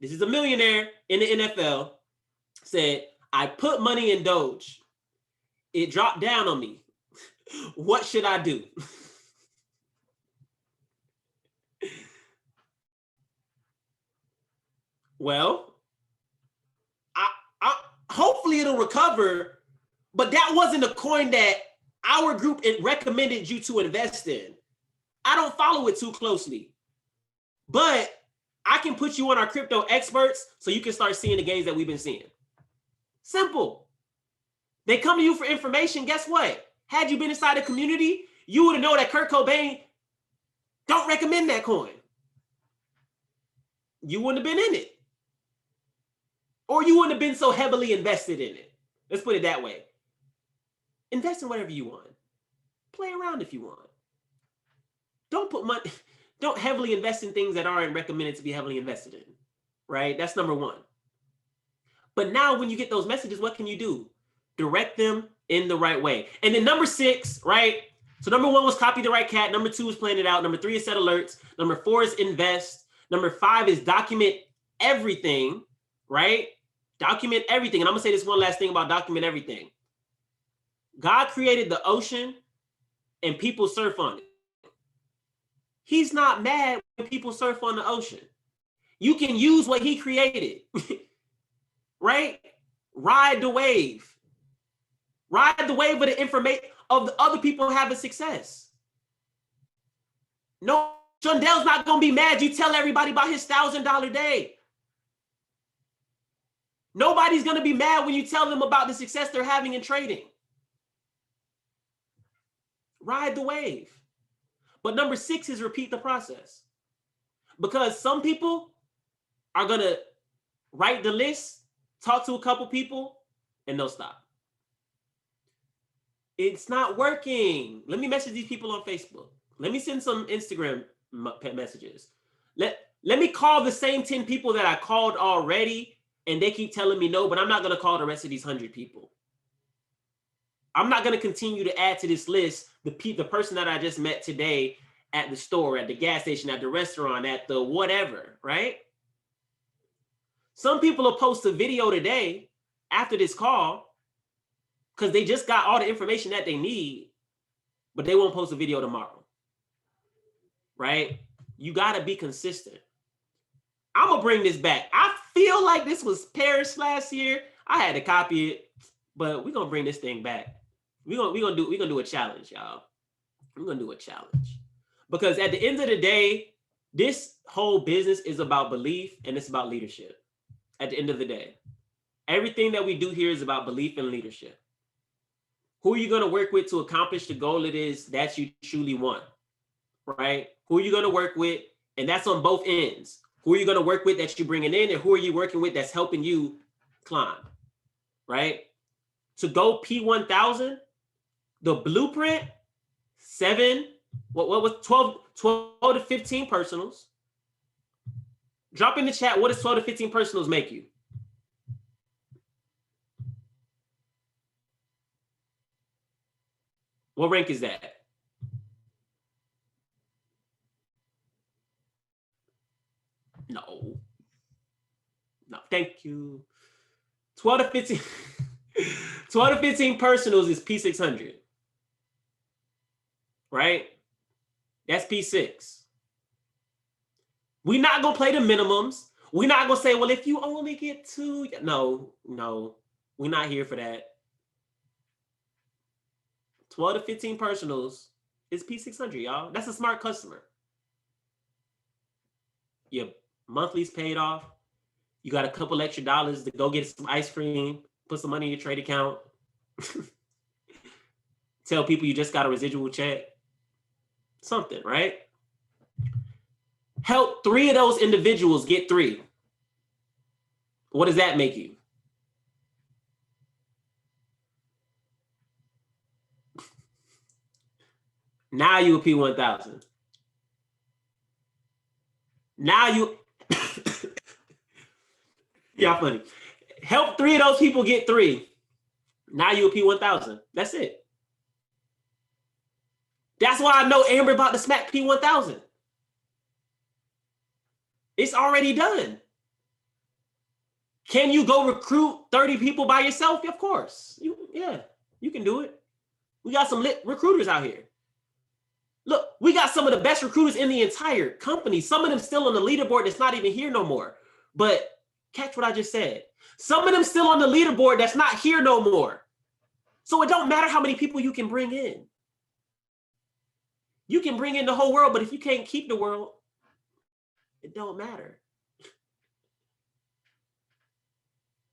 This is a millionaire in the NFL. Said, I put money in Doge. It dropped down on me. What should I do? Well, I hopefully it'll recover, but that wasn't a coin that our group recommended you to invest in. I don't follow it too closely, but I can put you on our crypto experts so you can start seeing the gains that we've been seeing. Simple. They come to you for information. Guess what? Had you been inside the community, you would have known that Kurt Cobain don't recommend that coin. You wouldn't have been in it. Or you wouldn't have been so heavily invested in it. Let's put it that way. Invest in whatever you want. Play around if you want. Don't heavily invest in things that aren't recommended to be heavily invested in, right? That's number one. But now when you get those messages, what can you do? Direct them in the right way. And then number 6, right? So number 1 was copy the right cat. Number 2 is plan it out. Number 3 is set alerts. Number 4 is invest. Number 5 is document everything, right? Document everything. And I'm gonna say this one last thing about document everything. God created the ocean and people surf on it. He's not mad when people surf on the ocean. You can use what he created, right? Ride the wave. Ride the wave of the information of the other people having success. No, Shundell's not gonna be mad you tell everybody about his $1,000 day. Nobody's gonna be mad when you tell them about the success they're having in trading. Ride the wave. But number 6 is repeat the process. Because some people are gonna write the list, talk to a couple people, and they'll stop. It's not working. Let me message these people on Facebook. Let me send some Instagram messages. Let me call the same 10 people that I called already, and they keep telling me no, but I'm not going to call the rest of these 100 people. I'm not going to continue to add to this list the person that I just met today at the store, at the gas station, at the restaurant, at the whatever, right? Some people will post a video today after this call because they just got all the information that they need, but they won't post a video tomorrow, right? You got to be consistent. I'm going to bring this back. I feel like this was Paris last year. I had to copy it, but we're going to bring this thing back. We're gonna do a challenge, y'all. We're going to do a challenge. Because at the end of the day, this whole business is about belief and it's about leadership. At the end of the day, everything that we do here is about belief and leadership. Who are you going to work with to accomplish the goal it is that you truly want, right? Who are you going to work with? And that's on both ends. Who are you going to work with that you're bringing in, and who are you working with that's helping you climb, right? To go P1000, the blueprint, what was 12 to 15 personals. Drop in the chat, what does 12 to 15 personals make you? What rank is that? No. No, thank you. 12 to 15. 12 to 15 personals is P600. Right? That's P6. We're not going to play the minimums. We're not going to say, well, if you only get 2. No. We're not here for that. 12 to 15 personals is P600, y'all. That's a smart customer. Your monthly's paid off. You got a couple extra dollars to go get some ice cream, put some money in your trade account. Tell people you just got a residual check. Something, right? Help 3 of those individuals get 3. What does that make you? Now you a P1000. Now you, y'all funny. Help 3 of those people get 3. Now you a P1000. That's it. That's why I know Amber about to smack P1000. It's already done. Can you go recruit 30 people by yourself? Of course. You can do it. We got some lit recruiters out here. Look, we got some of the best recruiters in the entire company. Some of them still on the leaderboard that's not even here no more. But catch what I just said. Some of them still on the leaderboard that's not here no more. So it don't matter how many people you can bring in. You can bring in the whole world, but if you can't keep the world, it don't matter.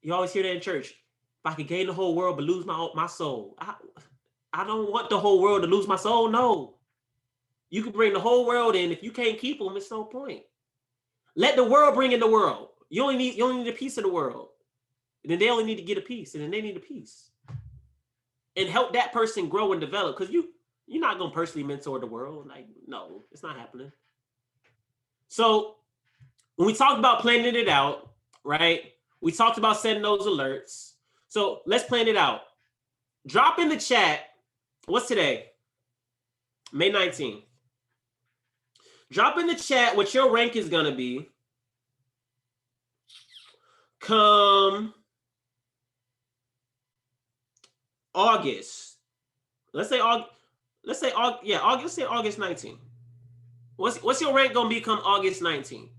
You always hear that in church. If I could gain the whole world but lose my soul. I don't want the whole world to lose my soul. No. You can bring the whole world in. If you can't keep them, it's no point. Let the world bring in the world. You only need a piece of the world. And then they only need to get a piece. And then they need a piece. And help that person grow and develop. Because you're not going to personally mentor the world. Like, no, it's not happening. So when we talked about planning it out, right? We talked about setting those alerts. So let's plan it out. Drop in the chat. What's today? May 19th. Drop in the chat what your rank is going to be come August. Let's say August 19th. What's your rank going to be come August 19th?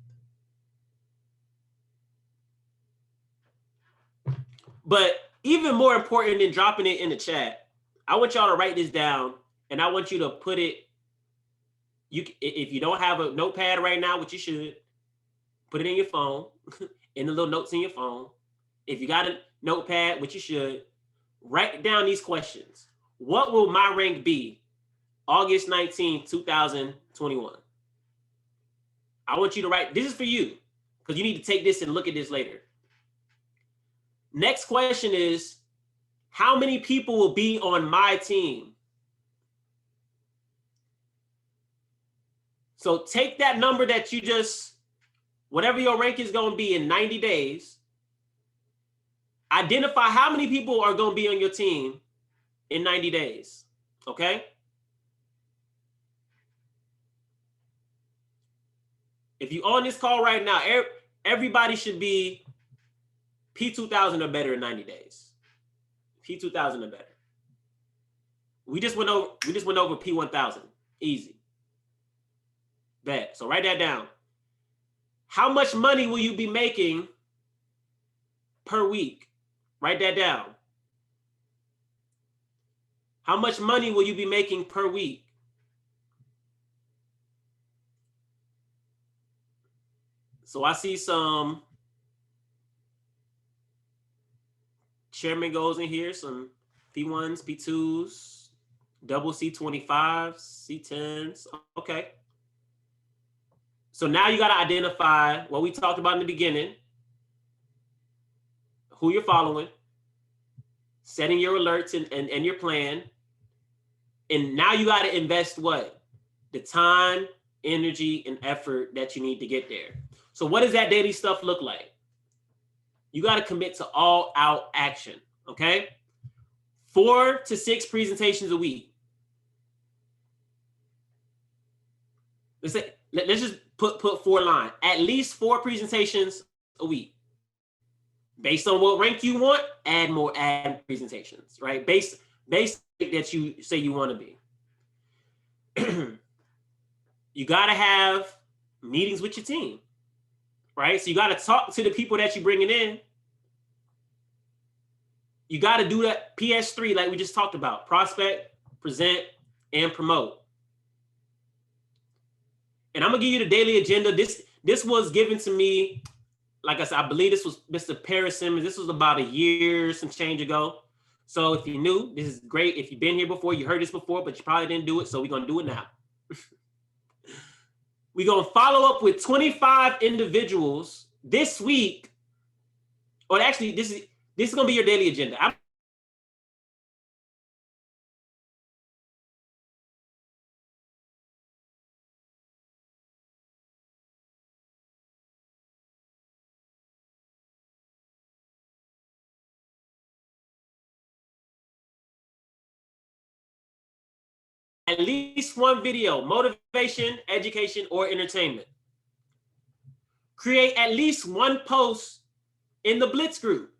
But even more important than dropping it in the chat, I want y'all to write this down, and I want you to put it. If you don't have a notepad right now, which you should, put it in your phone, in the little notes in your phone. If you got a notepad, which you should, write down these questions. What will my rank be August 19th, 2021? I want you to write, this is for you, because you need to take this and look at this later. Next question is, how many people will be on my team? So take that number that you just, whatever your rank is going to be in 90 days, identify how many people are going to be on your team in 90 days, okay? If you're on this call right now, everybody should be P2000 or better in 90 days. P2000 or better. We just went over P1000. Easy. Bet. So write that down. How much money will you be making per week? Write that down. How much money will you be making per week? So I see some chairman goals in here, some P1s, P2s, double C25s, C10s. Okay. So now you got to identify what we talked about in the beginning, who you're following, setting your alerts and your plan. And now you got to invest what? The time, energy, and effort that you need to get there. So what does that daily stuff look like? You got to commit to all out action, okay? 4 to 6 presentations a week. Let's just put 4 lines. At least 4 presentations a week. Based on what rank you want, add presentations, right? Based that you say you want to be. You got to have meetings with your team, right? So you got to talk to the people that you're bringing in. You got to do that PS3 like we just talked about: prospect, present, and promote. And I'm gonna give you the daily agenda. This was given to me, like I said, I believe this was Mr. Paris Simmons. This was about a year, some change ago. So if you're new, this is great. If you've been here before, you heard this before, but you probably didn't do it. So we're gonna do it now. We're gonna follow up with 25 individuals this week. Or actually, this is gonna be your daily agenda. At least one video: motivation, education, or entertainment. Create at least one post in the Blitz group.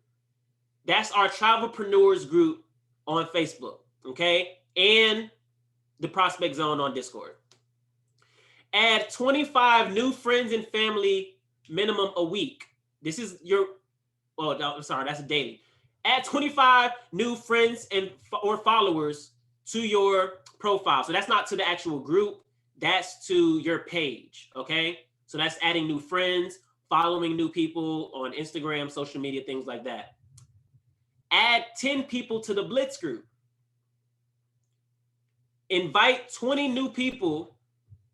That's our Travelpreneurs group on Facebook, okay? And the Prospect Zone on Discord. Add 25 new friends and family minimum a week. This is your, oh, no, I'm sorry, that's daily. Add 25 new friends or followers to your profile. So that's not to the actual group, that's to your page, okay? So that's adding new friends, following new people on Instagram, social media, things like that. Add 10 people to the Blitz group. Invite 20 new people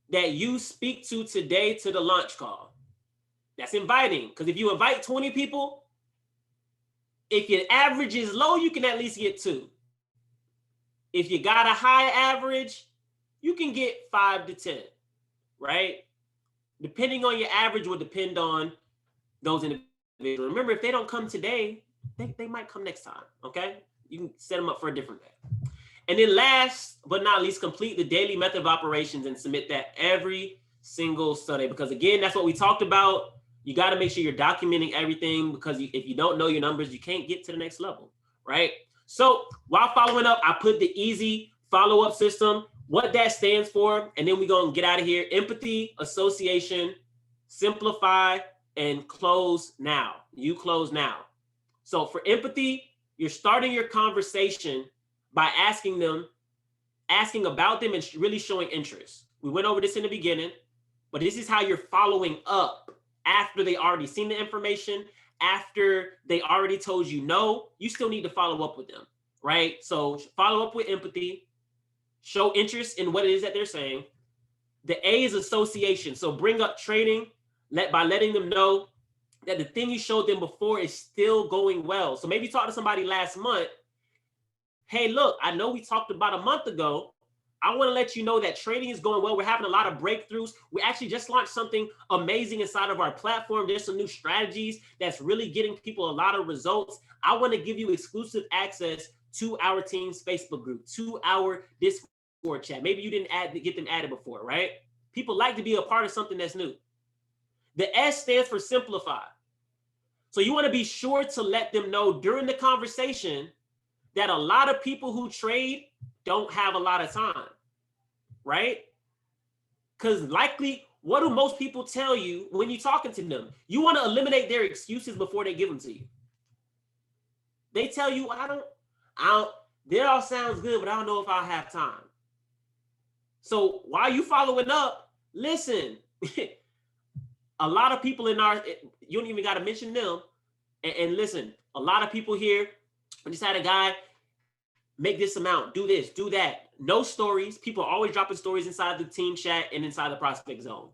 that you speak to today to the launch call. That's inviting, because if you invite 20 people, if your average is low, you can at least get 2. If you got a high average, you can get 5 to 10, right? Depending on your average will depend on those individuals. Remember, if they don't come today, they might come next time, okay? You can set them up for a different day. And then last but not least, complete the daily method of operations and submit that every single Sunday. Because again, that's what we talked about. You got to make sure you're documenting everything, because if you don't know your numbers, you can't get to the next level, right? So while following up, I put the easy follow-up system, what that stands for, and then we're going to get out of here. Empathy, association, simplify, and close now. You close now. So for empathy, you're starting your conversation by asking about them and really showing interest. We went over this in the beginning, but this is how you're following up after they already seen the information, after they already told you no. You still need to follow up with them, right? So follow up with empathy, show interest in what it is that they're saying. The A is association. So bring up trading by letting them know that the thing you showed them before is still going well. So maybe talk to somebody last month. Hey, look, I know we talked about a month ago. I want to let you know that trading is going well. We're having a lot of breakthroughs. We actually just launched something amazing inside of our platform. There's some new strategies that's really getting people a lot of results. I want to give you exclusive access to our team's Facebook group, to our Discord chat. Maybe you didn't get them added before, right? People like to be a part of something that's new. The S stands for simplify. So you want to be sure to let them know during the conversation that a lot of people who trade don't have a lot of time, right? Because likely, what do most people tell you when you're talking to them? You want to eliminate their excuses before they give them to you. They tell you, I don't, that all sounds good, but I don't know if I'll have time. So while you following up, listen, a lot of people you don't even got to mention them. And listen, a lot of people here, I just had a guy, make this amount, do this, do that. No stories. People are always dropping stories inside the team chat and inside the prospect zone.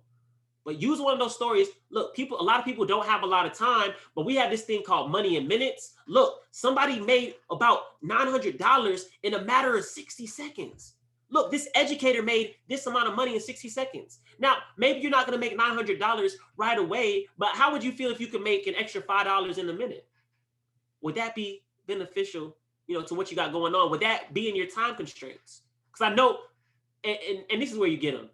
But use one of those stories. Look, a lot of people don't have a lot of time, but we have this thing called money in minutes. Look, somebody made about $900 in a matter of 60 seconds. Look, this educator made this amount of money in 60 seconds. Now, maybe you're not going to make $900 right away, but how would you feel if you could make an extra $5 in a minute? Would that be beneficial, to what you got going on? Would that be in your time constraints? Because I know, and this is where you get them.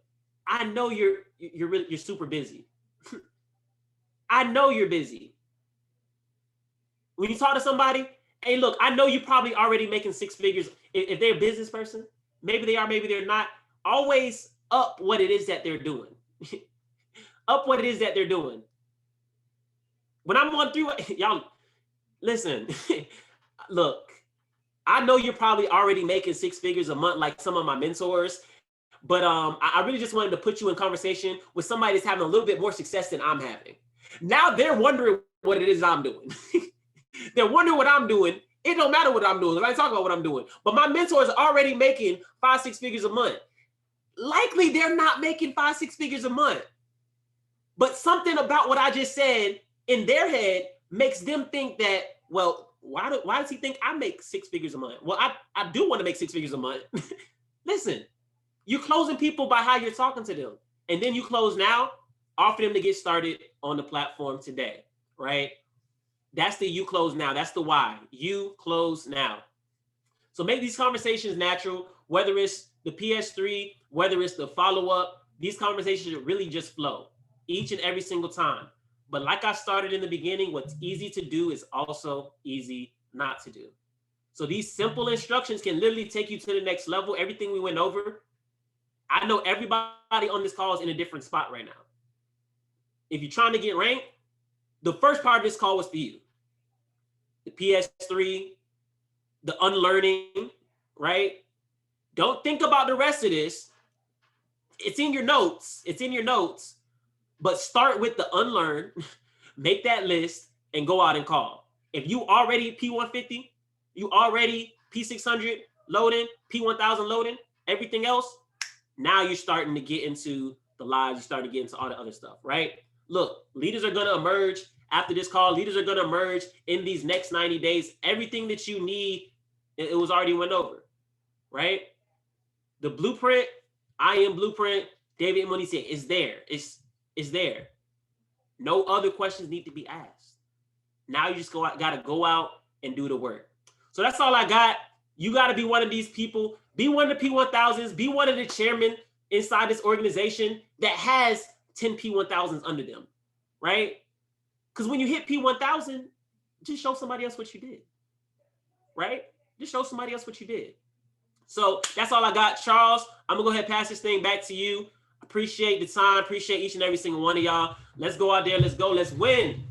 I know you're super busy. I know you're busy. When you talk to somebody, hey, look, I know you're probably already making six figures. If they're a business person, maybe they are, maybe they're not. Always up what it is that they're doing. Up what it is that they're doing. When I'm going through, y'all, listen, look, I know you're probably already making six figures a month like some of my mentors. But I really just wanted to put you in conversation with somebody that's having a little bit more success than I'm having. Now they're wondering what it is I'm doing. They're wondering what I'm doing. It don't matter what I'm doing. I talk about what I'm doing. But my mentors are already making 5-6 figures a month. Likely they're not making 5-6 figures a month. But something about what I just said in their head makes them think that, well, why does he think I make 6 figures a month? Well, I do want to make 6 figures a month. Listen. You're closing people by how you're talking to them. And then you close now, offer them to get started on the platform today, right? That's the you close now. That's the why. You close now. So make these conversations natural, whether it's the PS3, whether it's the follow-up, these conversations really just flow each and every single time. But like I started in the beginning, what's easy to do is also easy not to do. So these simple instructions can literally take you to the next level. Everything we went over, I know everybody on this call is in a different spot right now. If you're trying to get ranked, the first part of this call was for you. The PS3, the unlearning, right? Don't think about the rest of this. It's in your notes. It's in your notes. But start with the unlearn, make that list, and go out and call. If you already P150, you already P600 loading, P1000 loading, everything else, now you're starting to get into the lives, you're starting to get into all the other stuff, right? Look, leaders are going to emerge after this call. Leaders are going to emerge in these next 90 days. Everything that you need, it was already went over, right? The blueprint, I am blueprint, David Money said, is there. It's there. No other questions need to be asked. Now you just got to go out and do the work. So that's all I got. You got to be one of these people. Be one of the P1000s. Be one of the chairmen inside this organization that has 10 P1000s under them, right? Because when you hit P1000, just show somebody else what you did, right? Just show somebody else what you did. So that's all I got. Charles, I'm going to go ahead and pass this thing back to you. Appreciate the time. Appreciate each and every single one of y'all. Let's go out there. Let's go. Let's win.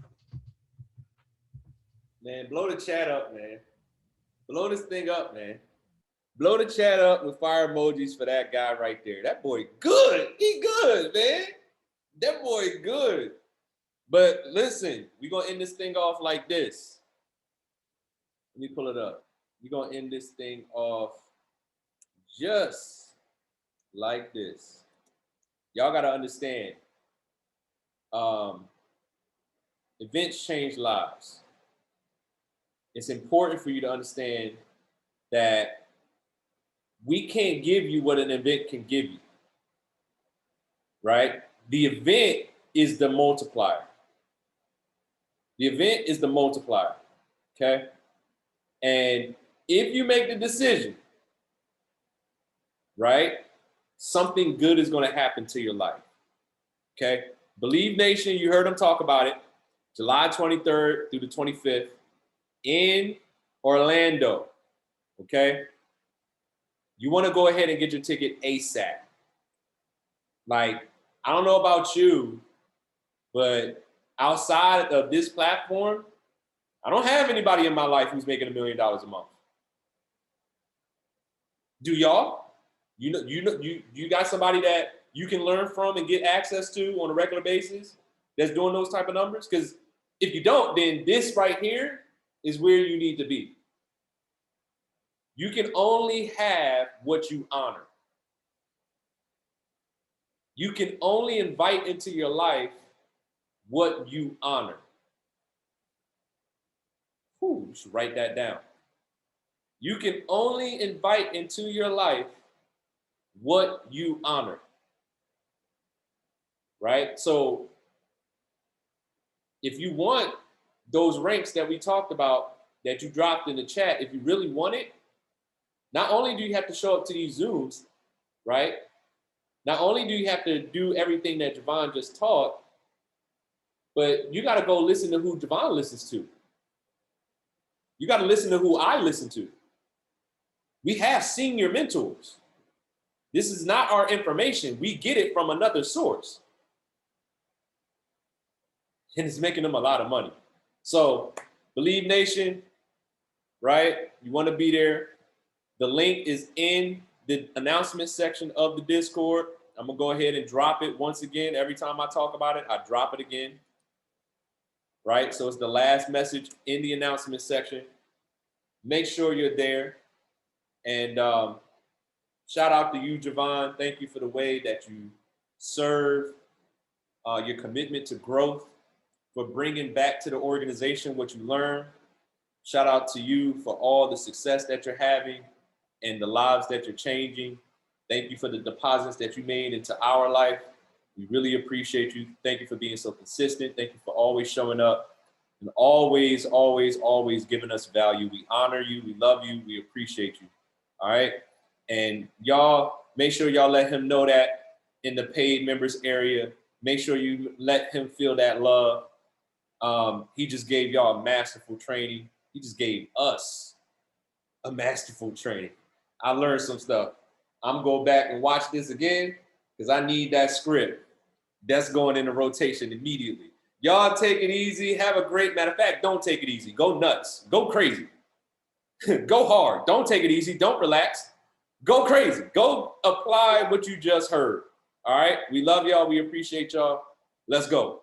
Man, blow the chat up, man. Blow this thing up, man. Blow the chat up with fire emojis for that guy right there. That boy good. He good, man. That boy good. But listen, we're going to end this thing off like this. Let me pull it up. We're going to end this thing off just like this. Y'all got to understand, events change lives. It's important for you to understand that we can't give you what an event can give you, right? The event is the multiplier. The event is the multiplier, okay? And if you make the decision, right, something good is going to happen to your life, okay? Believe Nation, you heard them talk about it, July 23rd through the 25th in Orlando, okay? You want to go ahead and get your ticket ASAP. Like, I don't know about you, but outside of this platform, I don't have anybody in my life who's making $1 million a month. Do y'all? You got somebody that you can learn from and get access to on a regular basis that's doing those type of numbers? Because if you don't, then this right here is where you need to be. You can only have what you honor. You can only invite into your life what you honor. Ooh, you should write that down. You can only invite into your life what you honor. Right? So if you want those ranks that we talked about that you dropped in the chat, if you really want it, not only do you have to show up to these Zooms, right? Not only do you have to do everything that Javon just taught, but you got to go listen to who Javon listens to. You got to listen to who I listen to. We have senior mentors. This is not our information. We get it from another source. And it's making them a lot of money. So, Believe Nation, right? You want to be there. The link is in the announcement section of the Discord. I'm going to go ahead and drop it once again. Every time I talk about it, I drop it again. Right? So it's the last message in the announcement section. Make sure you're there. And shout out to you, Javon. Thank you for the way that you serve, your commitment to growth, for bringing back to the organization what you learned. Shout out to you for all the success that you're having and the lives that you're changing. Thank you for the deposits that you made into our life. We really appreciate you. Thank you for being so consistent. Thank you for always showing up and always, always, always giving us value. We honor you. We love you. We appreciate you. All right. And y'all, make sure y'all let him know that in the paid members area. Make sure you let him feel that love. He just gave y'all a masterful training. He just gave us a masterful training. I learned some stuff. I'm going back and watch this again because I need that script. That's going into rotation immediately. Y'all take it easy. Have a great, matter of fact, don't take it easy. Go nuts. Go crazy. Go hard. Don't take it easy. Don't relax. Go crazy. Go apply what you just heard. All right. We love y'all. We appreciate y'all. Let's go.